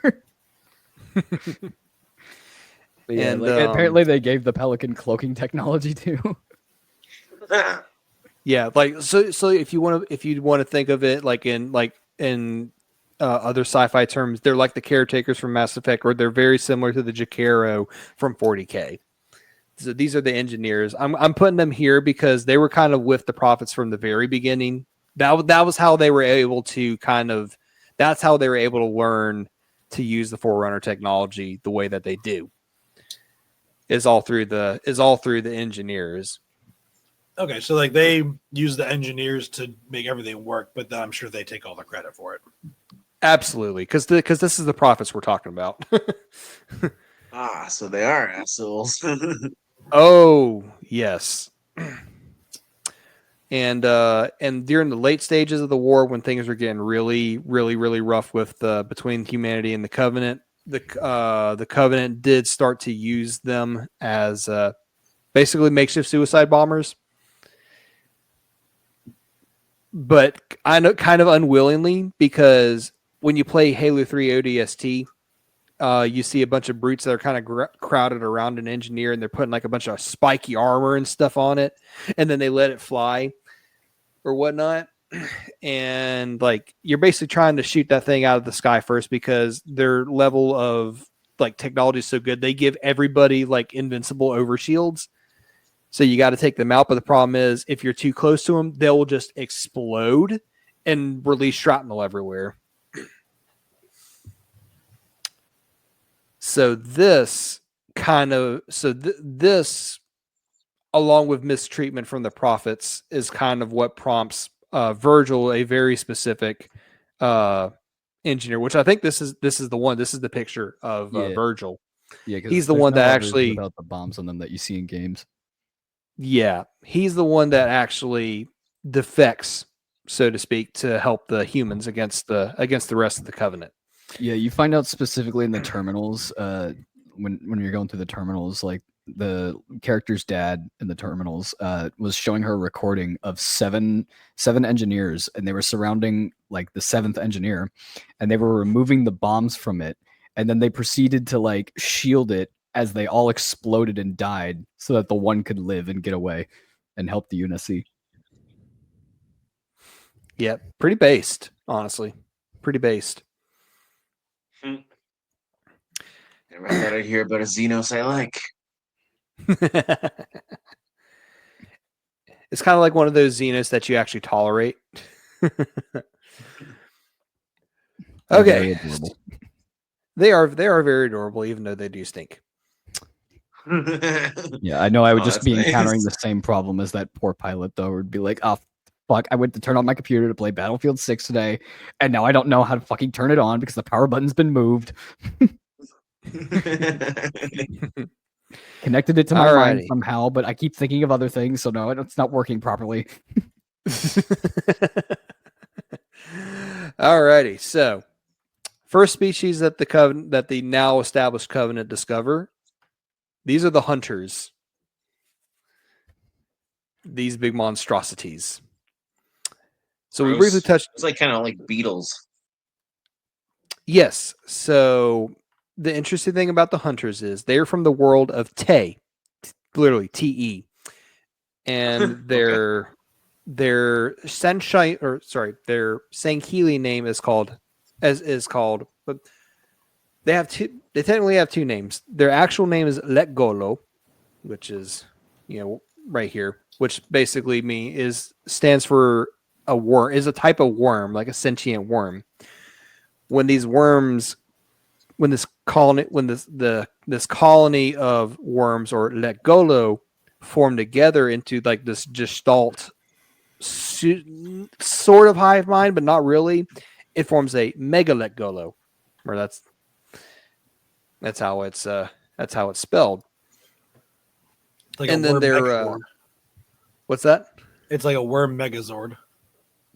But yeah, And, apparently they gave the Pelican cloaking technology too. Yeah, like so if you want to think of it like in other sci-fi terms, they're like the caretakers from Mass Effect, or they're very similar to the Jacaro from 40K. So these are the engineers. I'm putting them here because they were kind of with the prophets from the very beginning. That was how they were able to that's how they were able to learn to use the Forerunner technology the way that they do. Is all through the engineers. Okay, so like they use the engineers to make everything work, but then I'm sure they take all the credit for it. Absolutely, because this is the prophets we're talking about. So they are assholes. Oh yes. And during the late stages of the war, when things were getting really, really, really rough with between humanity and the Covenant, the Covenant did start to use them as basically makeshift suicide bombers, but I know kind of unwillingly, because when you play Halo 3 ODST, you see a bunch of brutes that are kind of crowded around an engineer, and they're putting like a bunch of spiky armor and stuff on it, and then they let it fly or whatnot. And like you're basically trying to shoot that thing out of the sky first, because their level of like technology is so good. They give everybody like invincible overshields. So you got to take them out. But the problem is, if you're too close to them, they will just explode and release shrapnel everywhere. So this along with mistreatment from the prophets, is kind of what prompts Virgil, a very specific engineer, which I think this is the picture of Virgil. Yeah, because he's the one that actually about the bombs on them that you see in games. Yeah, he's the one that actually defects, so to speak, to help the humans against the rest of the Covenant. Yeah, you find out specifically in the terminals, when you're going through the terminals, like the character's dad in the terminals was showing her a recording of seven engineers, and they were surrounding like the seventh engineer, and they were removing the bombs from it, and then they proceeded to like shield it as they all exploded and died, so that the one could live and get away and help the Unicy. Yeah, pretty based, honestly. Pretty based. Never thought I'd hear about a Xenos I like. It's kind of like one of those Xenos that you actually tolerate. Okay. They are very adorable, even though they do stink. Yeah, I know I would just be nice. encountering the same problem as that poor pilot, though. It would be like, oh, fuck, I went to turn on my computer to play Battlefield 6 today, and now I don't know how to fucking turn it on because the power button's been moved. Connected it to my mind somehow, but I keep thinking of other things, so no, it's not working properly. Alrighty, so first species that the now established covenant discover. These are the hunters. These big monstrosities. So we briefly Gross. touched. It's like kind of like beetles. Yes. So the interesting thing about the hunters is they're from the world of Te, literally TE, and their sunshine, or sorry, their Sankili name is called, but they have two. They technically have two names. Their actual name is Letgolo, which is, right here, which basically stands for a worm, is a type of worm, like a sentient worm. When these worms, when this colony of worms, or Letgolo, form together into like this gestalt sort of hive mind, but not really, it forms a mega Letgolo, or that's how it's spelled. Like And a then worm they're megazord. what's that? It's like a worm megazord.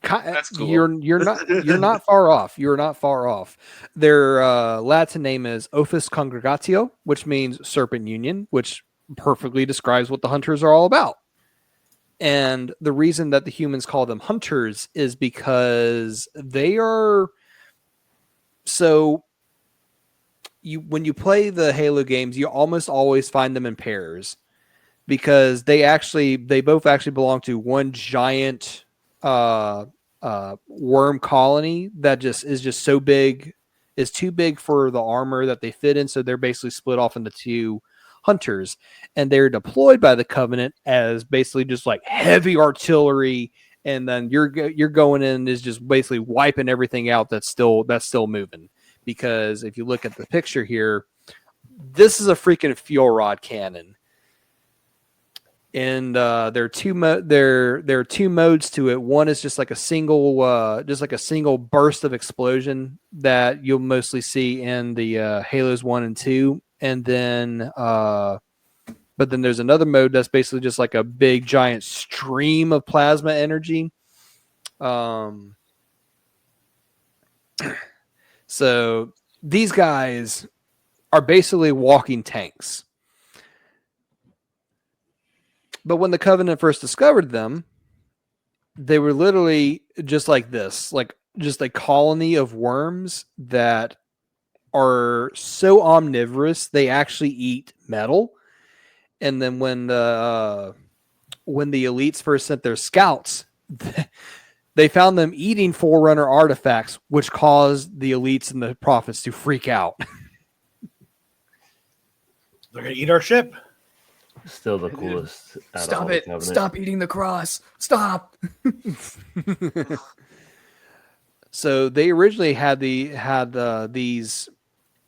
That's cool. You're not far off. You're not far off. Their Latin name is Ophis Congregatio, which means serpent union, which perfectly describes what the hunters are all about. And the reason that the humans call them hunters is because they are so. When you play the Halo games, you almost always find them in pairs, because they both actually belong to one giant worm colony that is just so big, is too big for the armor that they fit in. So they're basically split off into two hunters, and they're deployed by the Covenant as basically just like heavy artillery. And then you're going in is just basically wiping everything out that's still moving. Because if you look at the picture here, this is a freaking fuel rod cannon. And there are two modes to it. One is just like a single burst of explosion that you'll mostly see in the Halos 1 and 2, and then but then there's another mode that's basically just like a big giant stream of plasma energy. So these guys are basically walking tanks. But when the Covenant first discovered them, they were literally just like this, like just a colony of worms that are so omnivorous they actually eat metal. And then when the elites first sent their scouts, they found them eating Forerunner artifacts, which caused the elites and the prophets to freak out. They're gonna eat our ship. Still the coolest. Stop it. Stop eating the cross. Stop. So they originally had the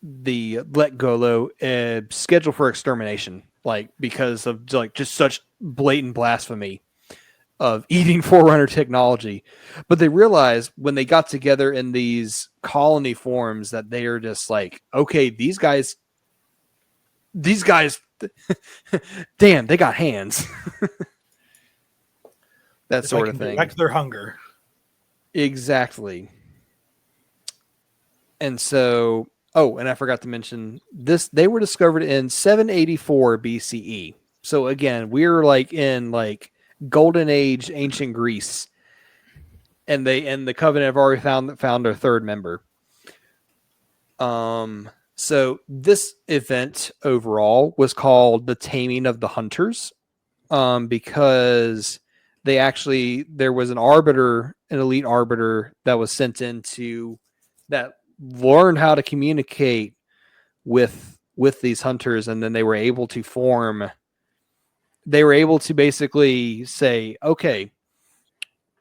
Letgolo scheduled for extermination, like because of like just such blatant blasphemy of eating Forerunner technology. But they realized when they got together in these colony forms that they are just like, okay, these guys damn, they got hands. That If sort I of can thing. direct their hunger. Exactly. And so, and I forgot to mention this, they were discovered in 784 BCE. So again, we're like in like Golden Age ancient Greece. And the Covenant have already found their third member. So this event overall was called the Taming of the Hunters, because there was an elite arbiter that was sent into that learned how to communicate with these hunters, and then they were able to basically say, okay,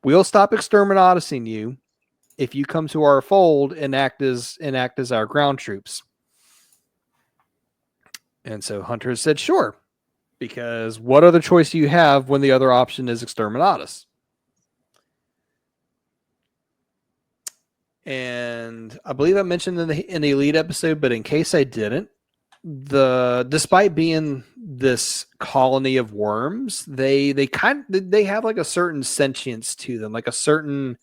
we'll stop exterminating you if you come to our fold and act as our ground troops. And so hunters said, sure, because what other choice do you have when the other option is exterminatus? And I believe I mentioned in the elite episode, but in case I didn't, despite being this colony of worms, they have like a certain sentience to them, like a certain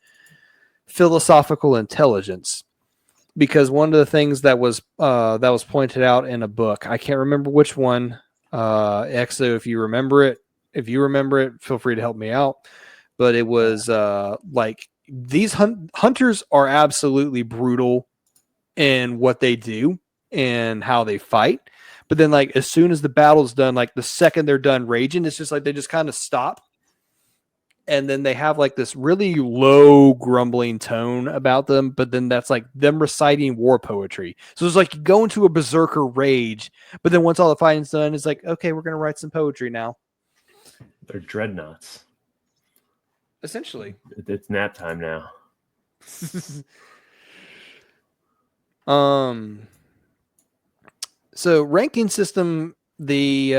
philosophical intelligence. Because one of the things that was pointed out in a book, I can't remember which one. Exo, if you remember it, feel free to help me out. But it was like these hunters are absolutely brutal in what they do and how they fight. But then, like, as soon as the battle's done, like the second they're done raging, it's just like they just kind of stop. And then they have like this really low grumbling tone about them, but then that's like them reciting war poetry. So it's like you go into a berserker rage, but then once all the fighting's done, it's like, okay, we're gonna write some poetry now. They're dreadnoughts. Essentially. It's nap time now. So ranking system, the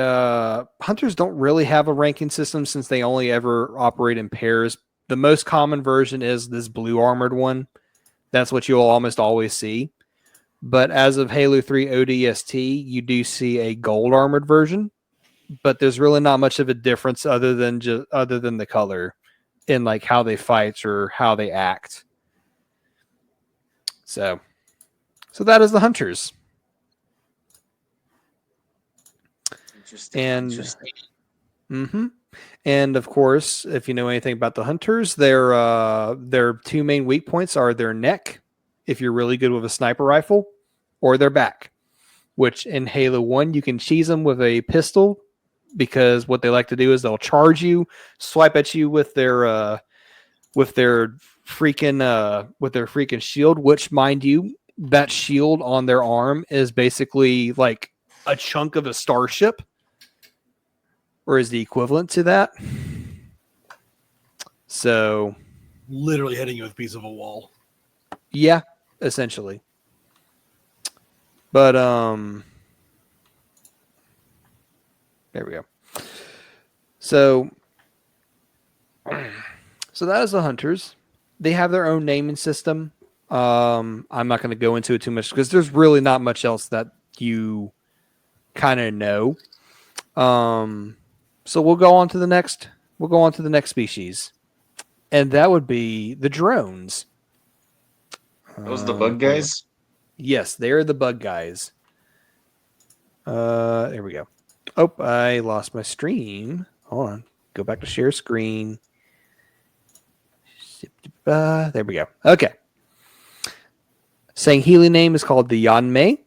hunters don't really have a ranking system since they only ever operate in pairs. The most common version is this blue armored one. That's what you'll almost always see. But as of Halo 3 ODST, you do see a gold armored version, but there's really not much of a difference other than the color in like how they fight or how they act. So that is the hunters. And of course, if you know anything about the hunters, their two main weak points are their neck, if you're really good with a sniper rifle, or their back. Which in Halo 1 you can cheese them with a pistol, because what they like to do is they'll charge you, swipe at you with their freaking shield. Which, mind you, that shield on their arm is basically like a chunk of a starship. Or is the equivalent to that. So literally hitting you with a piece of a wall. Yeah, essentially. But there we go. So that is the hunters. They have their own naming system. I'm not going to go into it too much because there's really not much else that you kind of know. So we'll go on to the next species, and that would be the drones. Those are the bug guys? Yes, they are the bug guys. There we go. Oh, I lost my stream. Hold on. Go back to share screen. There we go. Okay. Sangheili name is called the Yanmei,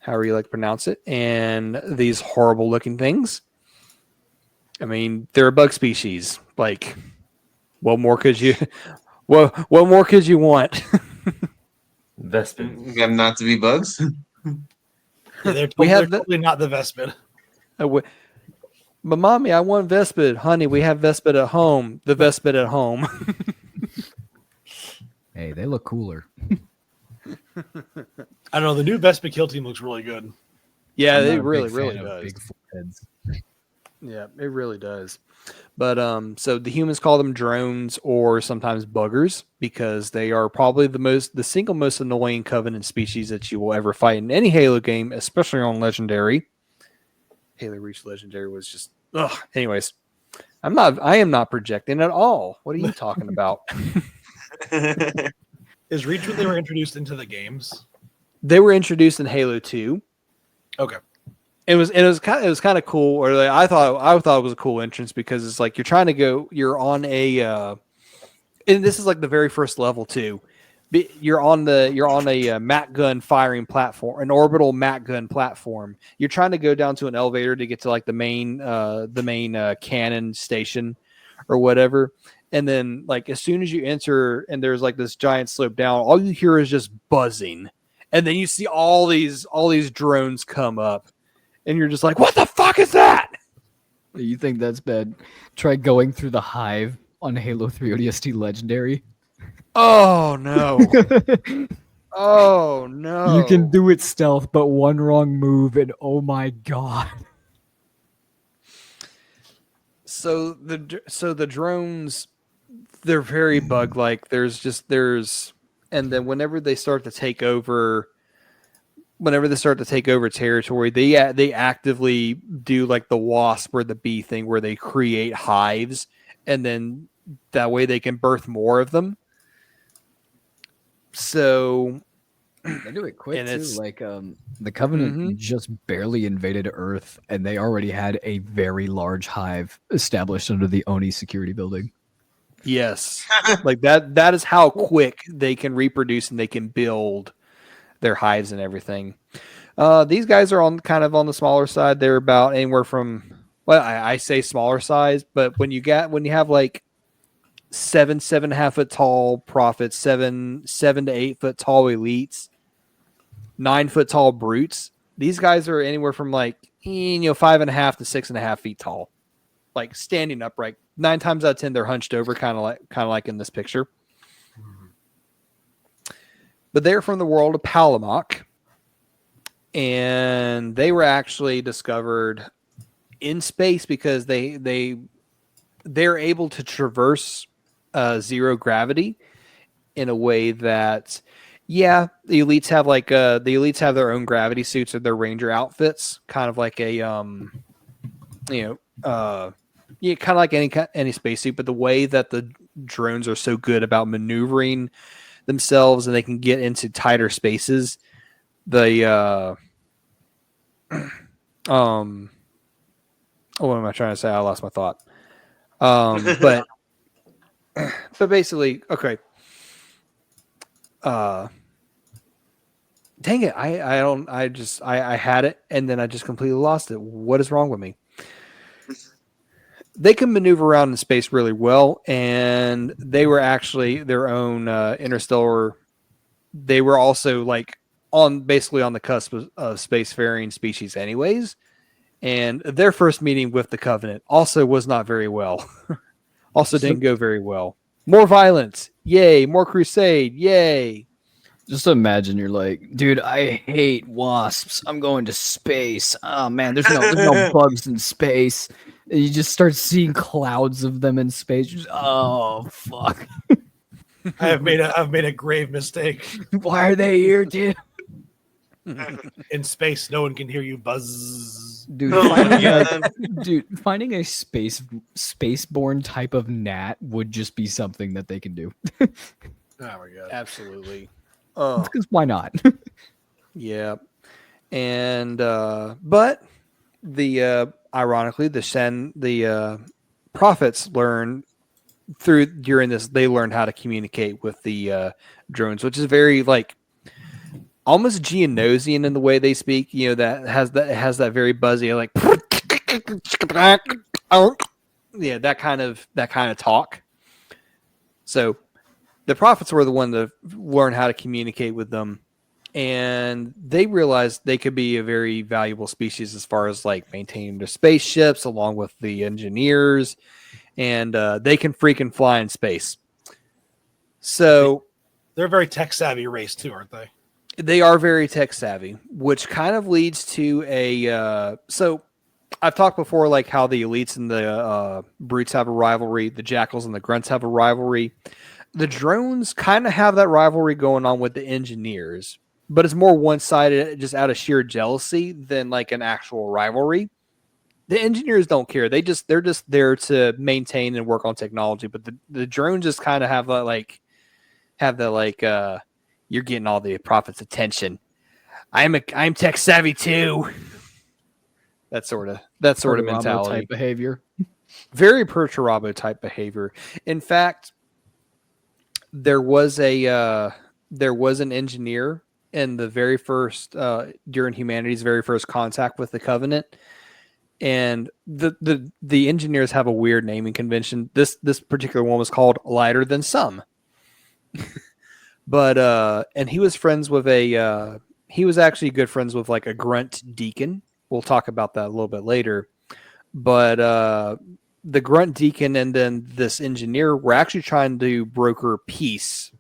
however you like to pronounce it. And these horrible looking things. I mean, they're a bug species. Like, what more could you what more could you want? Vespin. Them not to be bugs? Yeah, they're totally not the Vespid. But mommy, I want Vespid. Honey, we have Vespid at home. The Vespid at home. Hey, they look cooler. I don't know. The new Vespid kill team looks really good. Yeah, I'm it not a really, big really fan of does. big foreheads. Yeah, it really does. But so the humans call them drones or sometimes buggers because they are probably the single most annoying Covenant species that you will ever fight in any Halo game, especially on Legendary. Halo Reach Legendary was just ugh. Anyways, I am not projecting at all. What are you talking about? Is Reach when they were introduced into the games? They were introduced in Halo 2. Okay. It was kind of cool, or like, I thought it was a cool entrance because it's like you're on a, and this is like the very first level too. You're on a MAC gun firing platform, an orbital MAC gun platform. You're trying to go down to an elevator to get to like the main cannon station or whatever. And then like as soon as you enter and there's like this giant slope down, all you hear is just buzzing, and then you see all these drones come up. And you're just like, what the fuck is that? You think that's bad? Try going through the hive on Halo 3 ODST Legendary. Oh, no. Oh, no. You can do it stealth, but one wrong move, and oh my god. So the drones, they're very bug-like. And then whenever they start to take over, whenever they start to take over territory, they actively do like the wasp or the bee thing where they create hives, and then that way they can birth more of them. So They do it quick And too. it's- Like the Covenant Mhm. just barely invaded Earth, and they already had a very large hive established under the Oni security building. yes, like that is how quick they can reproduce and they can build their hives and everything. These guys are on kind of on the smaller side. They're about anywhere from, well, I say smaller size, but when you have like 7.5 foot tall prophets, 7 to 8 foot tall elites, 9 foot tall brutes, these guys are anywhere from like 5.5 to 6.5 feet tall, like standing upright. 9 times out of 10, they're hunched over, kind of like in this picture. But they're from the world of Palamak, and they were actually discovered in space because they're able to traverse zero gravity in a way that, yeah, the elites have their own gravity suits or their ranger outfits, kind of like a yeah, kind of like any spacesuit. But the way that the drones are so good about maneuvering themselves and they can get into tighter spaces, the what am I trying to say? I lost my thought. But basically, okay. Dang it! I had it and then I just completely lost it. What is wrong with me? They can maneuver around in space really well, and they were actually their own interstellar. They were also like basically on the cusp of spacefaring species, anyways. And their first meeting with the Covenant also was not very well. Also didn't go very well. More violence, yay! More crusade, yay! Just imagine you're like, dude, I hate wasps. I'm going to space. Oh man, there's no bugs in space. And you just start seeing clouds of them in space. Just, oh fuck! I've made a grave mistake. Why are they here, dude? In space, no one can hear you buzz. Dude, Oh my finding a spaceborne type of gnat would just be something that they can do. Oh my god! Absolutely. Because why not? Yeah. And but the ironically the prophets learned during this, they learned how to communicate with the drones, which is very like almost Geonosian in the way they speak, that has that very buzzy like yeah, that kind of talk. So the prophets were the one to learn how to communicate with them, and they realized they could be a very valuable species as far as like maintaining their spaceships along with the engineers, and they can freaking fly in space. So They're a very tech savvy race too, aren't they? they are very tech savvy, which kind of leads to a so I've talked before like how the elites and the brutes have a rivalry, the jackals and the grunts have a rivalry. The drones kind of have that rivalry going on with the engineers, but it's more one-sided just out of sheer jealousy than like an actual rivalry. The engineers don't care. They're just there to maintain and work on technology, but the drones just kind of have the you're getting all the prophet's attention. I'm tech savvy too. That sort of mentality. Type behavior. Very Perturabo type behavior. In fact, there was an engineer in the very first during humanity's very first contact with the Covenant, and the engineers have a weird naming convention. This particular one was called Lighter Than Some. But and he was friends with he was actually good friends with like a grunt deacon. We'll talk about that a little bit later. But the grunt deacon and then this engineer were actually trying to broker peace.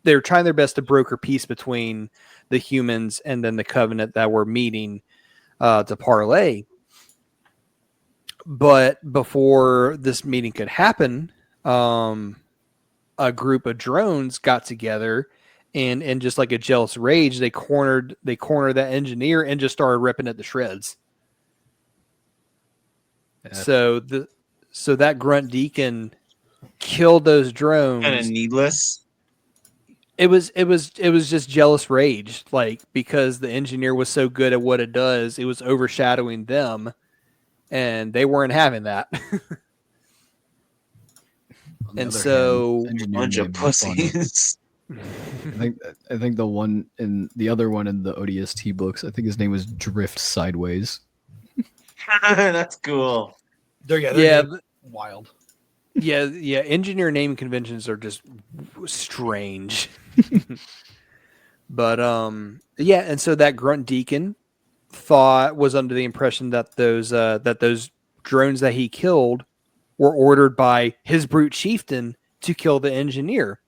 They were trying their best to broker peace between the humans and then the Covenant that were meeting to parlay. But before this meeting could happen, a group of drones got together and in just like a jealous rage, they cornered that engineer and just started ripping it to shreds. So that grunt deacon killed those drones. Kind of needless. It was just jealous rage, like because the engineer was so good at what it does, it was overshadowing them, and they weren't having that. And so Bunch of pussies. I think the other one in the ODST books, I think his name was Drift Sideways. That's cool. They're wild. Yeah. Engineer name conventions are just strange. But and so that grunt deacon was under the impression that those drones that he killed were ordered by his brute chieftain to kill the engineer.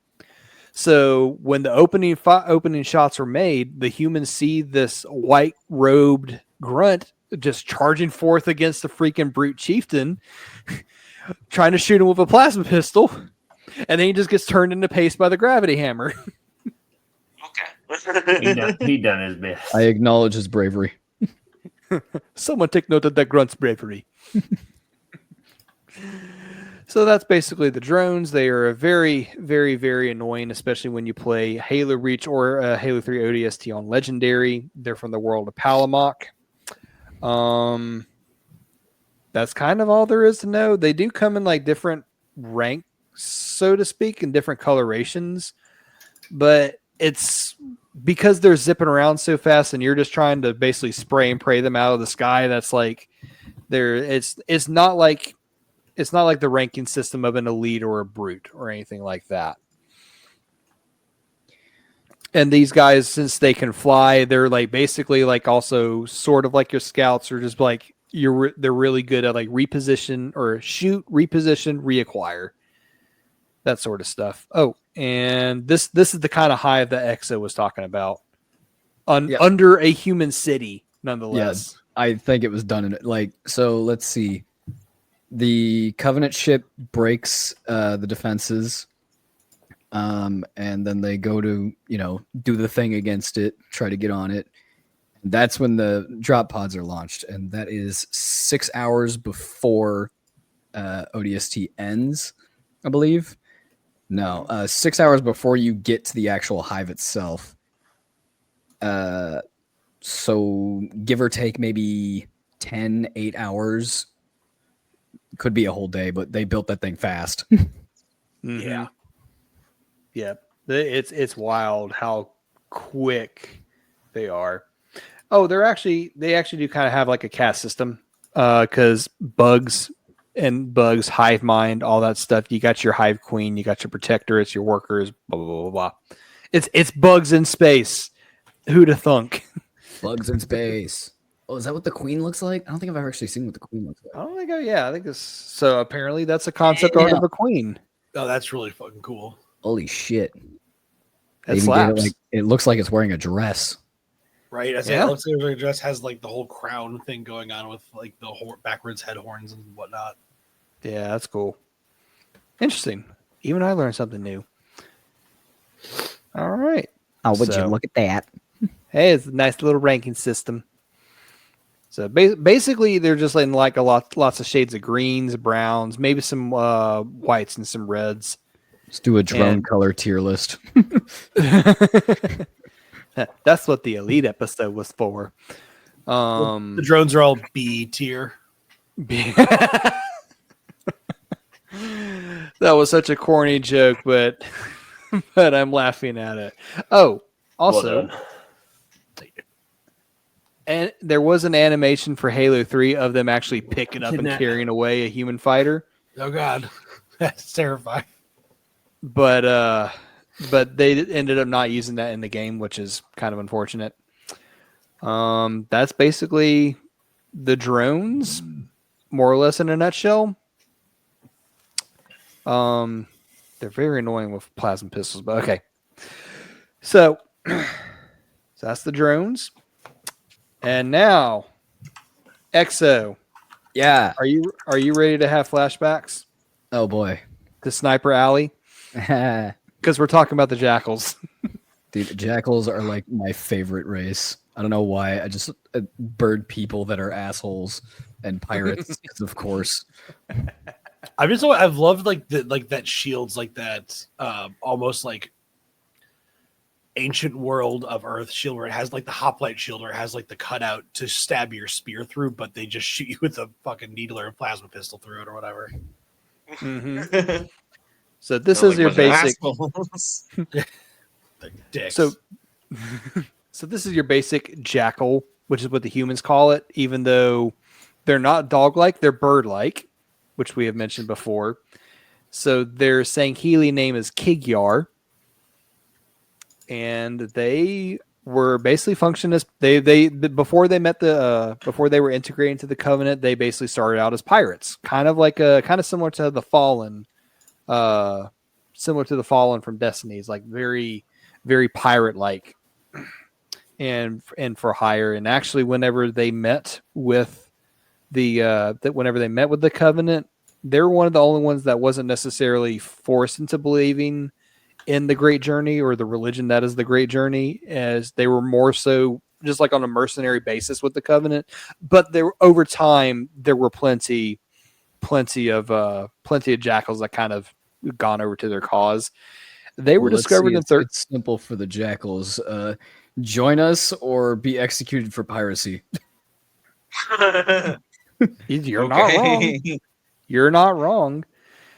So when the opening shots were made, the humans see this white robed grunt just charging forth against the freaking brute chieftain, trying to shoot him with a plasma pistol, and then he just gets turned into paste by the gravity hammer. Okay. He done his best. I acknowledge his bravery. Someone take note of that grunt's bravery. So that's basically the drones. They are very, very, very annoying, especially when you play Halo Reach or Halo 3 ODST on Legendary. They're from the world of Palamok. That's kind of all there is to know. They do come in like different ranks, so to speak, in different colorations, but it's because they're zipping around so fast and you're just trying to basically spray and pray them out of the sky. That's like it's not like the ranking system of an elite or a brute or anything like that. And these guys, since they can fly, they're like basically like also sort of like your scouts, or just like they're really good at like reposition or shoot, reposition, reacquire, that sort of stuff. Oh, and this is the kind of hive that Exo was talking about under a human city, nonetheless. Yeah, I think it was done in it. Like, so let's see. The Covenant ship breaks the defenses, and then they go to, do the thing against it, try to get on it. That's when the drop pods are launched, and that is 6 hours before ODST ends, I believe. No, 6 hours before you get to the actual hive itself. So give or take maybe 8 hours. Could be a whole day, but they built that thing fast. Mm-hmm. Yeah. It's wild how quick they are. Oh, they actually do kind of have like a caste system, because bugs hive mind, all that stuff. You got your hive queen, you got your protector, it's your workers, blah blah blah blah. It's bugs in space. Who'da thunk? Bugs in space. Oh, is that what the queen looks like? I don't think I've ever actually seen what the queen looks like. I don't think. I think this. So apparently, that's a concept art of a queen. Oh, that's really fucking cool. Holy shit! That slaps. It looks like it's wearing a dress. Right. I say it looks like it just has like the whole crown thing going on with like the backwards head horns and whatnot. Yeah, that's cool. Interesting. Even I learned something new. All right. Oh, would you look at that? Hey, it's a nice little ranking system. So basically, they're just in like lots of shades of greens, browns, maybe some whites and some reds. Let's do a drone color tier list. That's what the elite episode was for. The drones are all B tier. That was such a corny joke, but I'm laughing at it. Oh, also. Well, and there was an animation for Halo 3 of them actually picking up and carrying away a human fighter. Oh God, that's terrifying. But they ended up not using that in the game, which is kind of unfortunate. That's basically the drones, more or less in a nutshell. They're very annoying with plasma pistols, but okay. So that's the drones. And now, Exo. Yeah. Are you ready to have flashbacks Oh boy. to Sniper Alley? Because we're talking about the jackals. Dude, jackals are like my favorite race. I don't know why. I just bird people that are assholes and pirates, 'cause of course. I've loved like that shields like that almost like ancient world of Earth shield where it has like the hoplite shield or it has like the cutout to stab your spear through, but they just shoot you with a fucking needle or a plasma pistol through it or whatever. Mm-hmm. So this Sounds is like a your bunch of basic. assholes. The dicks. So, so this is your basic jackal, which is what the humans call it, even though they're not dog-like, they're bird-like, which we have mentioned before. So their Sangheili name is Kigyar, and they were basically functioned as before they met before they were integrated into the Covenant. They basically started out as pirates, kind of similar to the Fallen, from Destiny's, like very very pirate-like and for hire. And actually, whenever they met with the Covenant, they're one of the only ones that wasn't necessarily forced into believing in the Great Journey or the religion that is the Great Journey, as they were more so just like on a mercenary basis with the Covenant. But there, over time, there were plenty of jackals that kind of gone over to their cause. They were Well, let's discovered see, in it's simple for the jackals. Join us or be executed for piracy. You're not wrong. You're not wrong.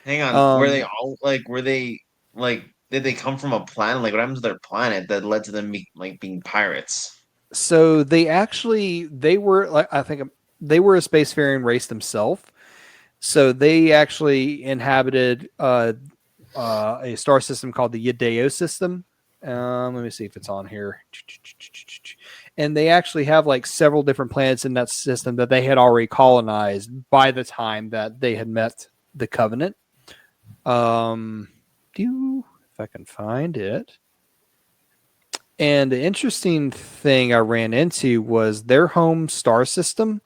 Hang on, were they all like? Were they like? Did they come from a planet? Like, what happened to their planet that led to them being pirates? So they were like, I think they were a spacefaring race themselves. So they actually inhabited a star system called the Yadeo system. Let me see if it's on here. And they actually have like several different planets in that system that they had already colonized by the time that they had met the Covenant. If I can find it. And the interesting thing I ran into was their home star system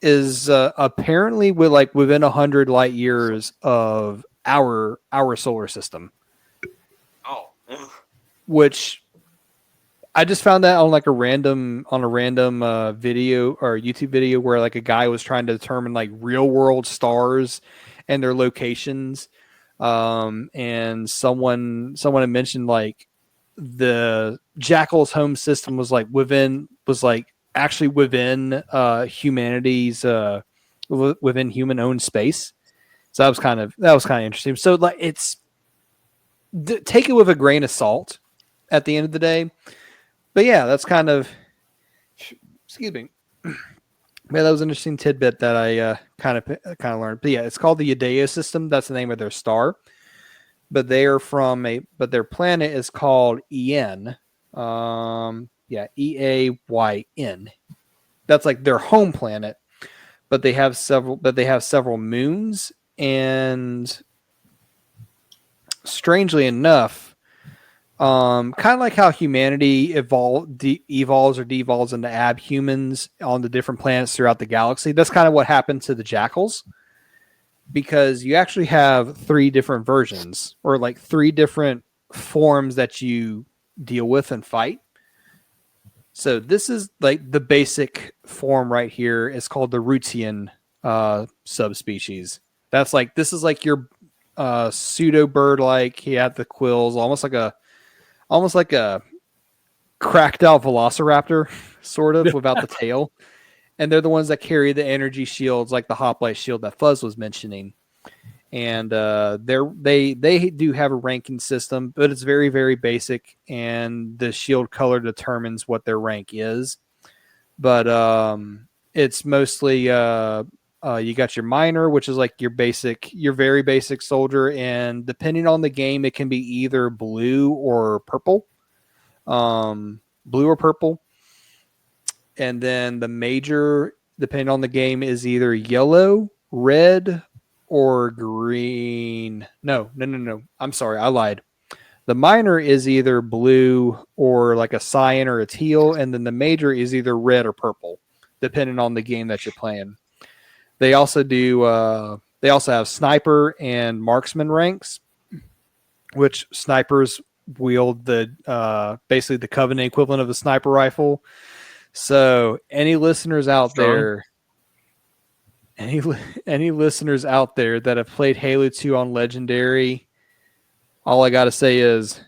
is apparently within 100 light years of our solar system. Oh, Which I just found that on a random video or YouTube video where like a guy was trying to determine like real world stars and their locations. And someone had mentioned like the Jackal's home system was actually within humanity's within human owned space. So that was kind of interesting. So like take it with a grain of salt at the end of the day. But yeah, that's kind of, excuse me. Yeah, that was an interesting tidbit that I kind of learned. But yeah, it's called the Yadeo system. That's the name of their star. But their planet is called En. EAYN. That's like their home planet. But they have several moons, and strangely enough, kind of like how humanity evolves or devolves into abhumans on the different planets throughout the galaxy. That's kind of what happened to the jackals, because you actually have 3 different versions or like 3 different forms that you deal with and fight. So this is like the basic form right here. It's called the Rutian subspecies. This is like your pseudo bird, like he had the quills, almost like a cracked out velociraptor, sort of, without the tail. And they're the ones that carry the energy shields, like the hoplite shield that Fuzz was mentioning. And they do have a ranking system, but it's very, very basic, and the shield color determines what their rank is. But it's mostly you got your minor, which is like your very basic soldier, and depending on the game, it can be either blue or purple. And then the major, depending on the game, is either yellow, red, or green. No. I'm sorry, I lied. The minor is either blue or like a cyan or a teal, and then the major is either red or purple, depending on the game that you're playing. They also do. They also have sniper and marksman ranks, which snipers wield the basically the Covenant equivalent of a sniper rifle. So any listeners out there, any listeners out there that have played Halo 2 on Legendary, all I gotta say is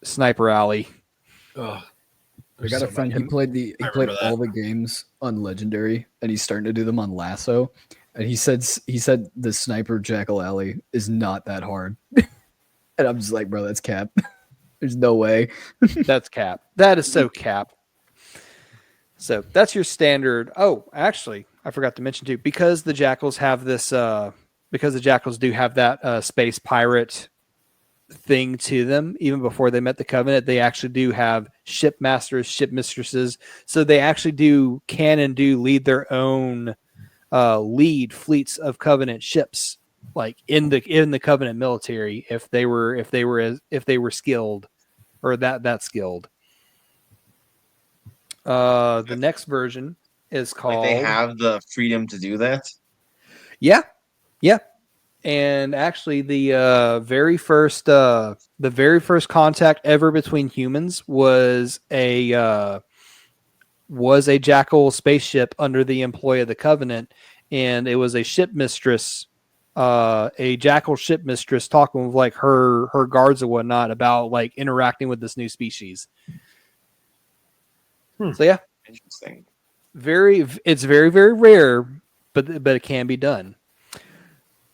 Sniper Alley. Ugh. I got a friend. He played all the games on Legendary, and he's starting to do them on Lasso. And he said the Sniper Jackal Alley is not that hard. And I'm just like, bro, that's cap. There's no way. That's cap. That is so cap. So that's your standard. Oh, actually, I forgot to mention too, because the Jackals have this. Because the Jackals do have that space pirate thing to them, even before they met the Covenant, they actually do have ship masters, ship mistresses. So they actually can lead their own lead fleets of Covenant ships, like in the Covenant military, if they were skilled, or that skilled. The next version is called. Like they have the freedom to do that. Yeah. And actually, the very first contact ever between humans was a Jackal spaceship under the employ of the Covenant, and it was a ship mistress, a Jackal ship mistress, talking with like her guards and whatnot about like interacting with this new species. So yeah, Interesting. It's very, very rare, but it can be done.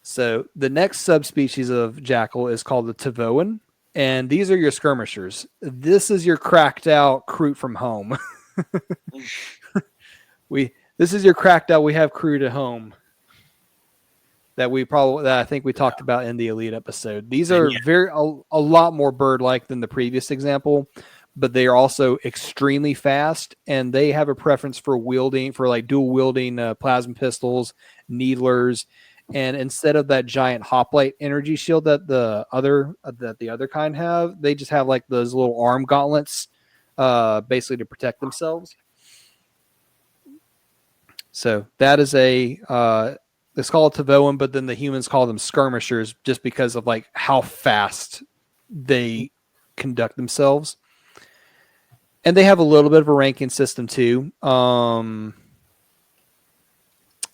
So the next subspecies of Jackal is called the Tavoan, and these are your skirmishers. This is your cracked out crew from home. This is your cracked out. We have crew to home. That I think we talked about in the Elite episode. These are a lot more bird-like than the previous example, but they are also extremely fast, and they have a preference for dual wielding plasma pistols, needlers. And instead of that giant hoplite energy shield that the other kind have, they just have like those little arm gauntlets, basically to protect themselves. So that is it's called Tavoan, but then the humans call them skirmishers just because of like how fast they conduct themselves. And they have a little bit of a ranking system too.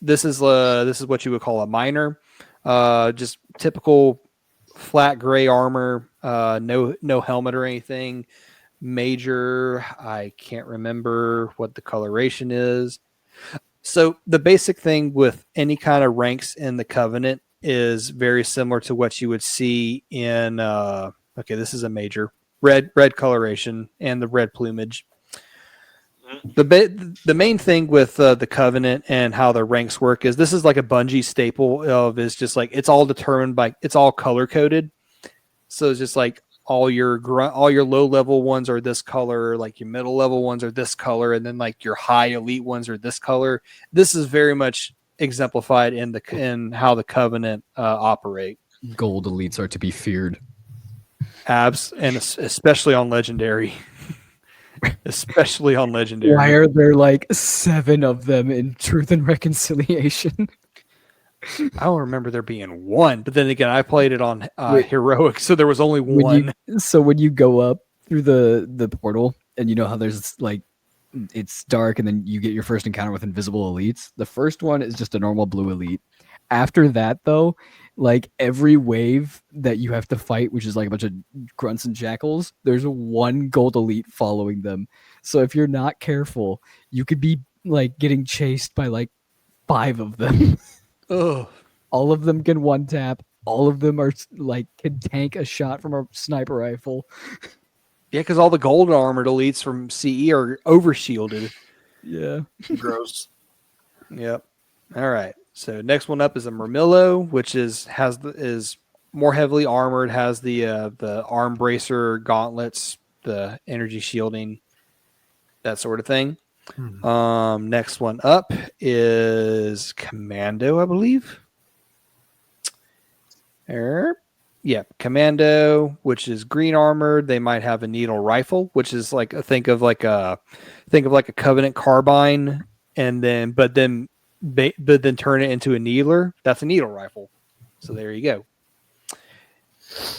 This is what you would call a minor, just typical flat gray armor, no helmet or anything. Major, I can't remember what the coloration is. So the basic thing with any kind of ranks in the Covenant is very similar to what you would see in. This is a major red coloration and the red plumage. The main thing with the Covenant and how the ranks work is this is like a Bungie staple of is just like it's all determined by it's all color coded. So it's just like all your low level ones are this color, like your middle level ones are this color, and then like your high elite ones are this color. This is very much exemplified in how the Covenant operate. Gold elites are to be feared. And especially on Legendary. Especially on Legendary. Why are there like 7 of them in Truth and Reconciliation? I don't remember there being 1, but then again, I played it on Heroic, so there was only 1. When you go up through the portal, and you know how there's like it's dark, and then you get your first encounter with invisible elites. The first one is just a normal blue elite. After that, though, like every wave that you have to fight, which is like a bunch of grunts and jackals, there's one gold elite following them. So if you're not careful, you could be like getting chased by like 5 of them. Ugh. All of them can one tap. All of them are like can tank a shot from a sniper rifle. Yeah, because all the golden armored elites from CE are overshielded. Yeah. Gross. Yep. All right. So next one up is a Murmillo, which is more heavily armored, has the arm bracer gauntlets, the energy shielding, that sort of thing. Next one up is Commando, I believe. Commando, which is green armored. They might have a needle rifle, which is like think of like a Covenant carbine, and then but then turn it into a needler. That's a needle rifle. So there you go.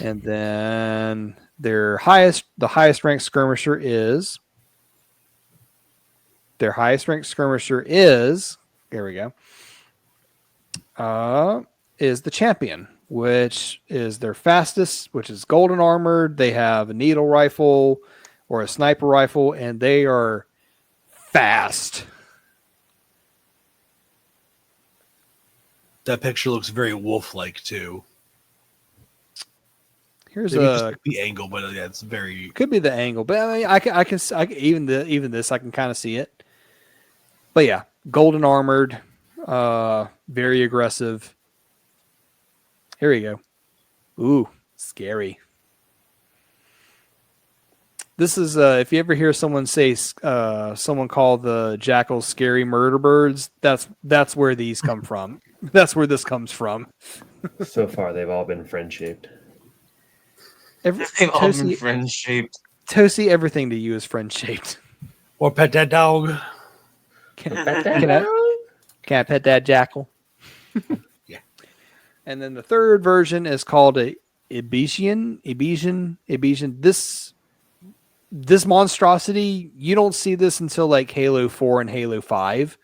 And then The highest ranked skirmisher is. Their highest ranked skirmisher is. There we go. Is the champion, which is their fastest, which is golden armored. They have a needle rifle or a sniper rifle, and they are fast. That picture looks very wolf-like too. Here's Maybe just the angle, but yeah, it's very. Could be the angle, but I mean, I can even this I can kind of see it. But yeah, golden armored, very aggressive. Here we go. Ooh, scary. This is if you ever hear someone say someone call the jackals scary murder birds, that's where these come from. That's where this comes from. So far, they've all been friend-shaped. They've all been friend-shaped. Toasty, everything to you is friend-shaped. Or pet that dog. Can I pet that jackal? Yeah. And then the third version is called a Ebesian. This monstrosity, you don't see this until like Halo 4 and Halo 5.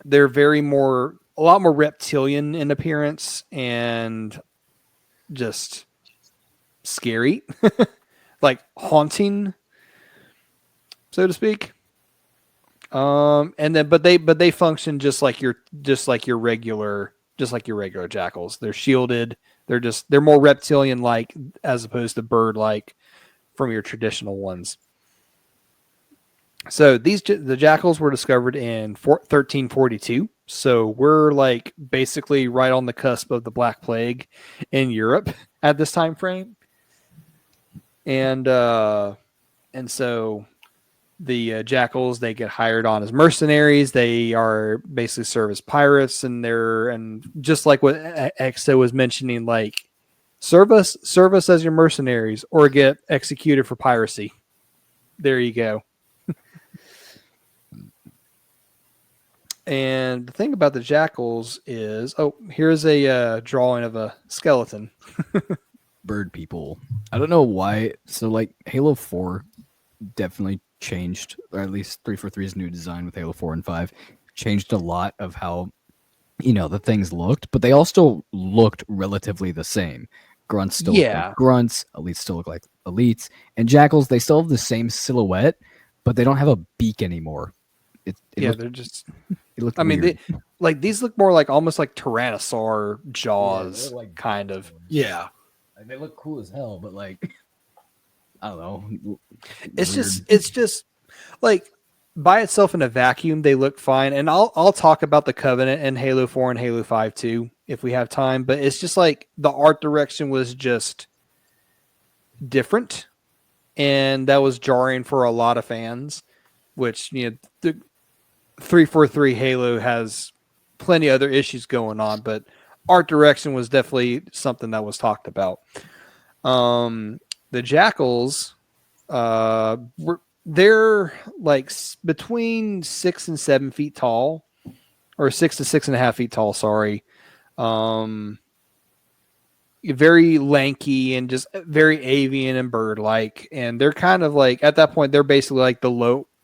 They're a lot more reptilian in appearance and just scary, like haunting, so to speak. And then but they function just like your regular jackals. They're shielded. They're more reptilian like as opposed to bird like from your traditional ones. So the jackals were discovered in 1342. So we're like basically right on the cusp of the Black Plague in Europe at this time frame. And so the jackals, they get hired on as mercenaries. They are basically serve as pirates, and just like what Exo was mentioning, like serve us as your mercenaries or get executed for piracy. There you go. And the thing about the jackals is, here's a drawing of a skeleton. Bird people. I don't know why. So like Halo 4 definitely changed, or at least 343's new design with Halo 4 and 5 changed a lot of how the things looked, but they all still looked relatively the same. Grunts still look like grunts, elites still look like elites, and jackals, they still have the same silhouette, but they don't have a beak anymore. They're just. It looked. I mean, weird. these look more like almost like Tyrannosaur jaws, kind of. Yeah, they look cool as hell, but like, I don't know. It's just like by itself in a vacuum, they look fine. And I'll talk about the Covenant and Halo 4 and Halo 5 too, if we have time. But it's just like the art direction was just different, and that was jarring for a lot of fans. Which the 343 Halo has plenty of other issues going on, but art direction was definitely something that was talked about. The jackals, they're like between 6 and 7 feet tall, or 6 to 6.5 feet tall. Sorry. Very lanky and just very avian and bird-like. And they're kind of like, at that point, they're basically like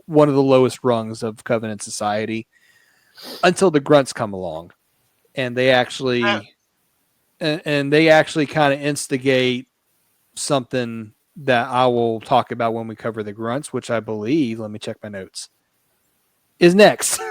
one of the lowest rungs of Covenant society until the grunts come along, and they actually kind of instigate something that I will talk about when we cover the grunts, which I believe, let me check my notes, is next.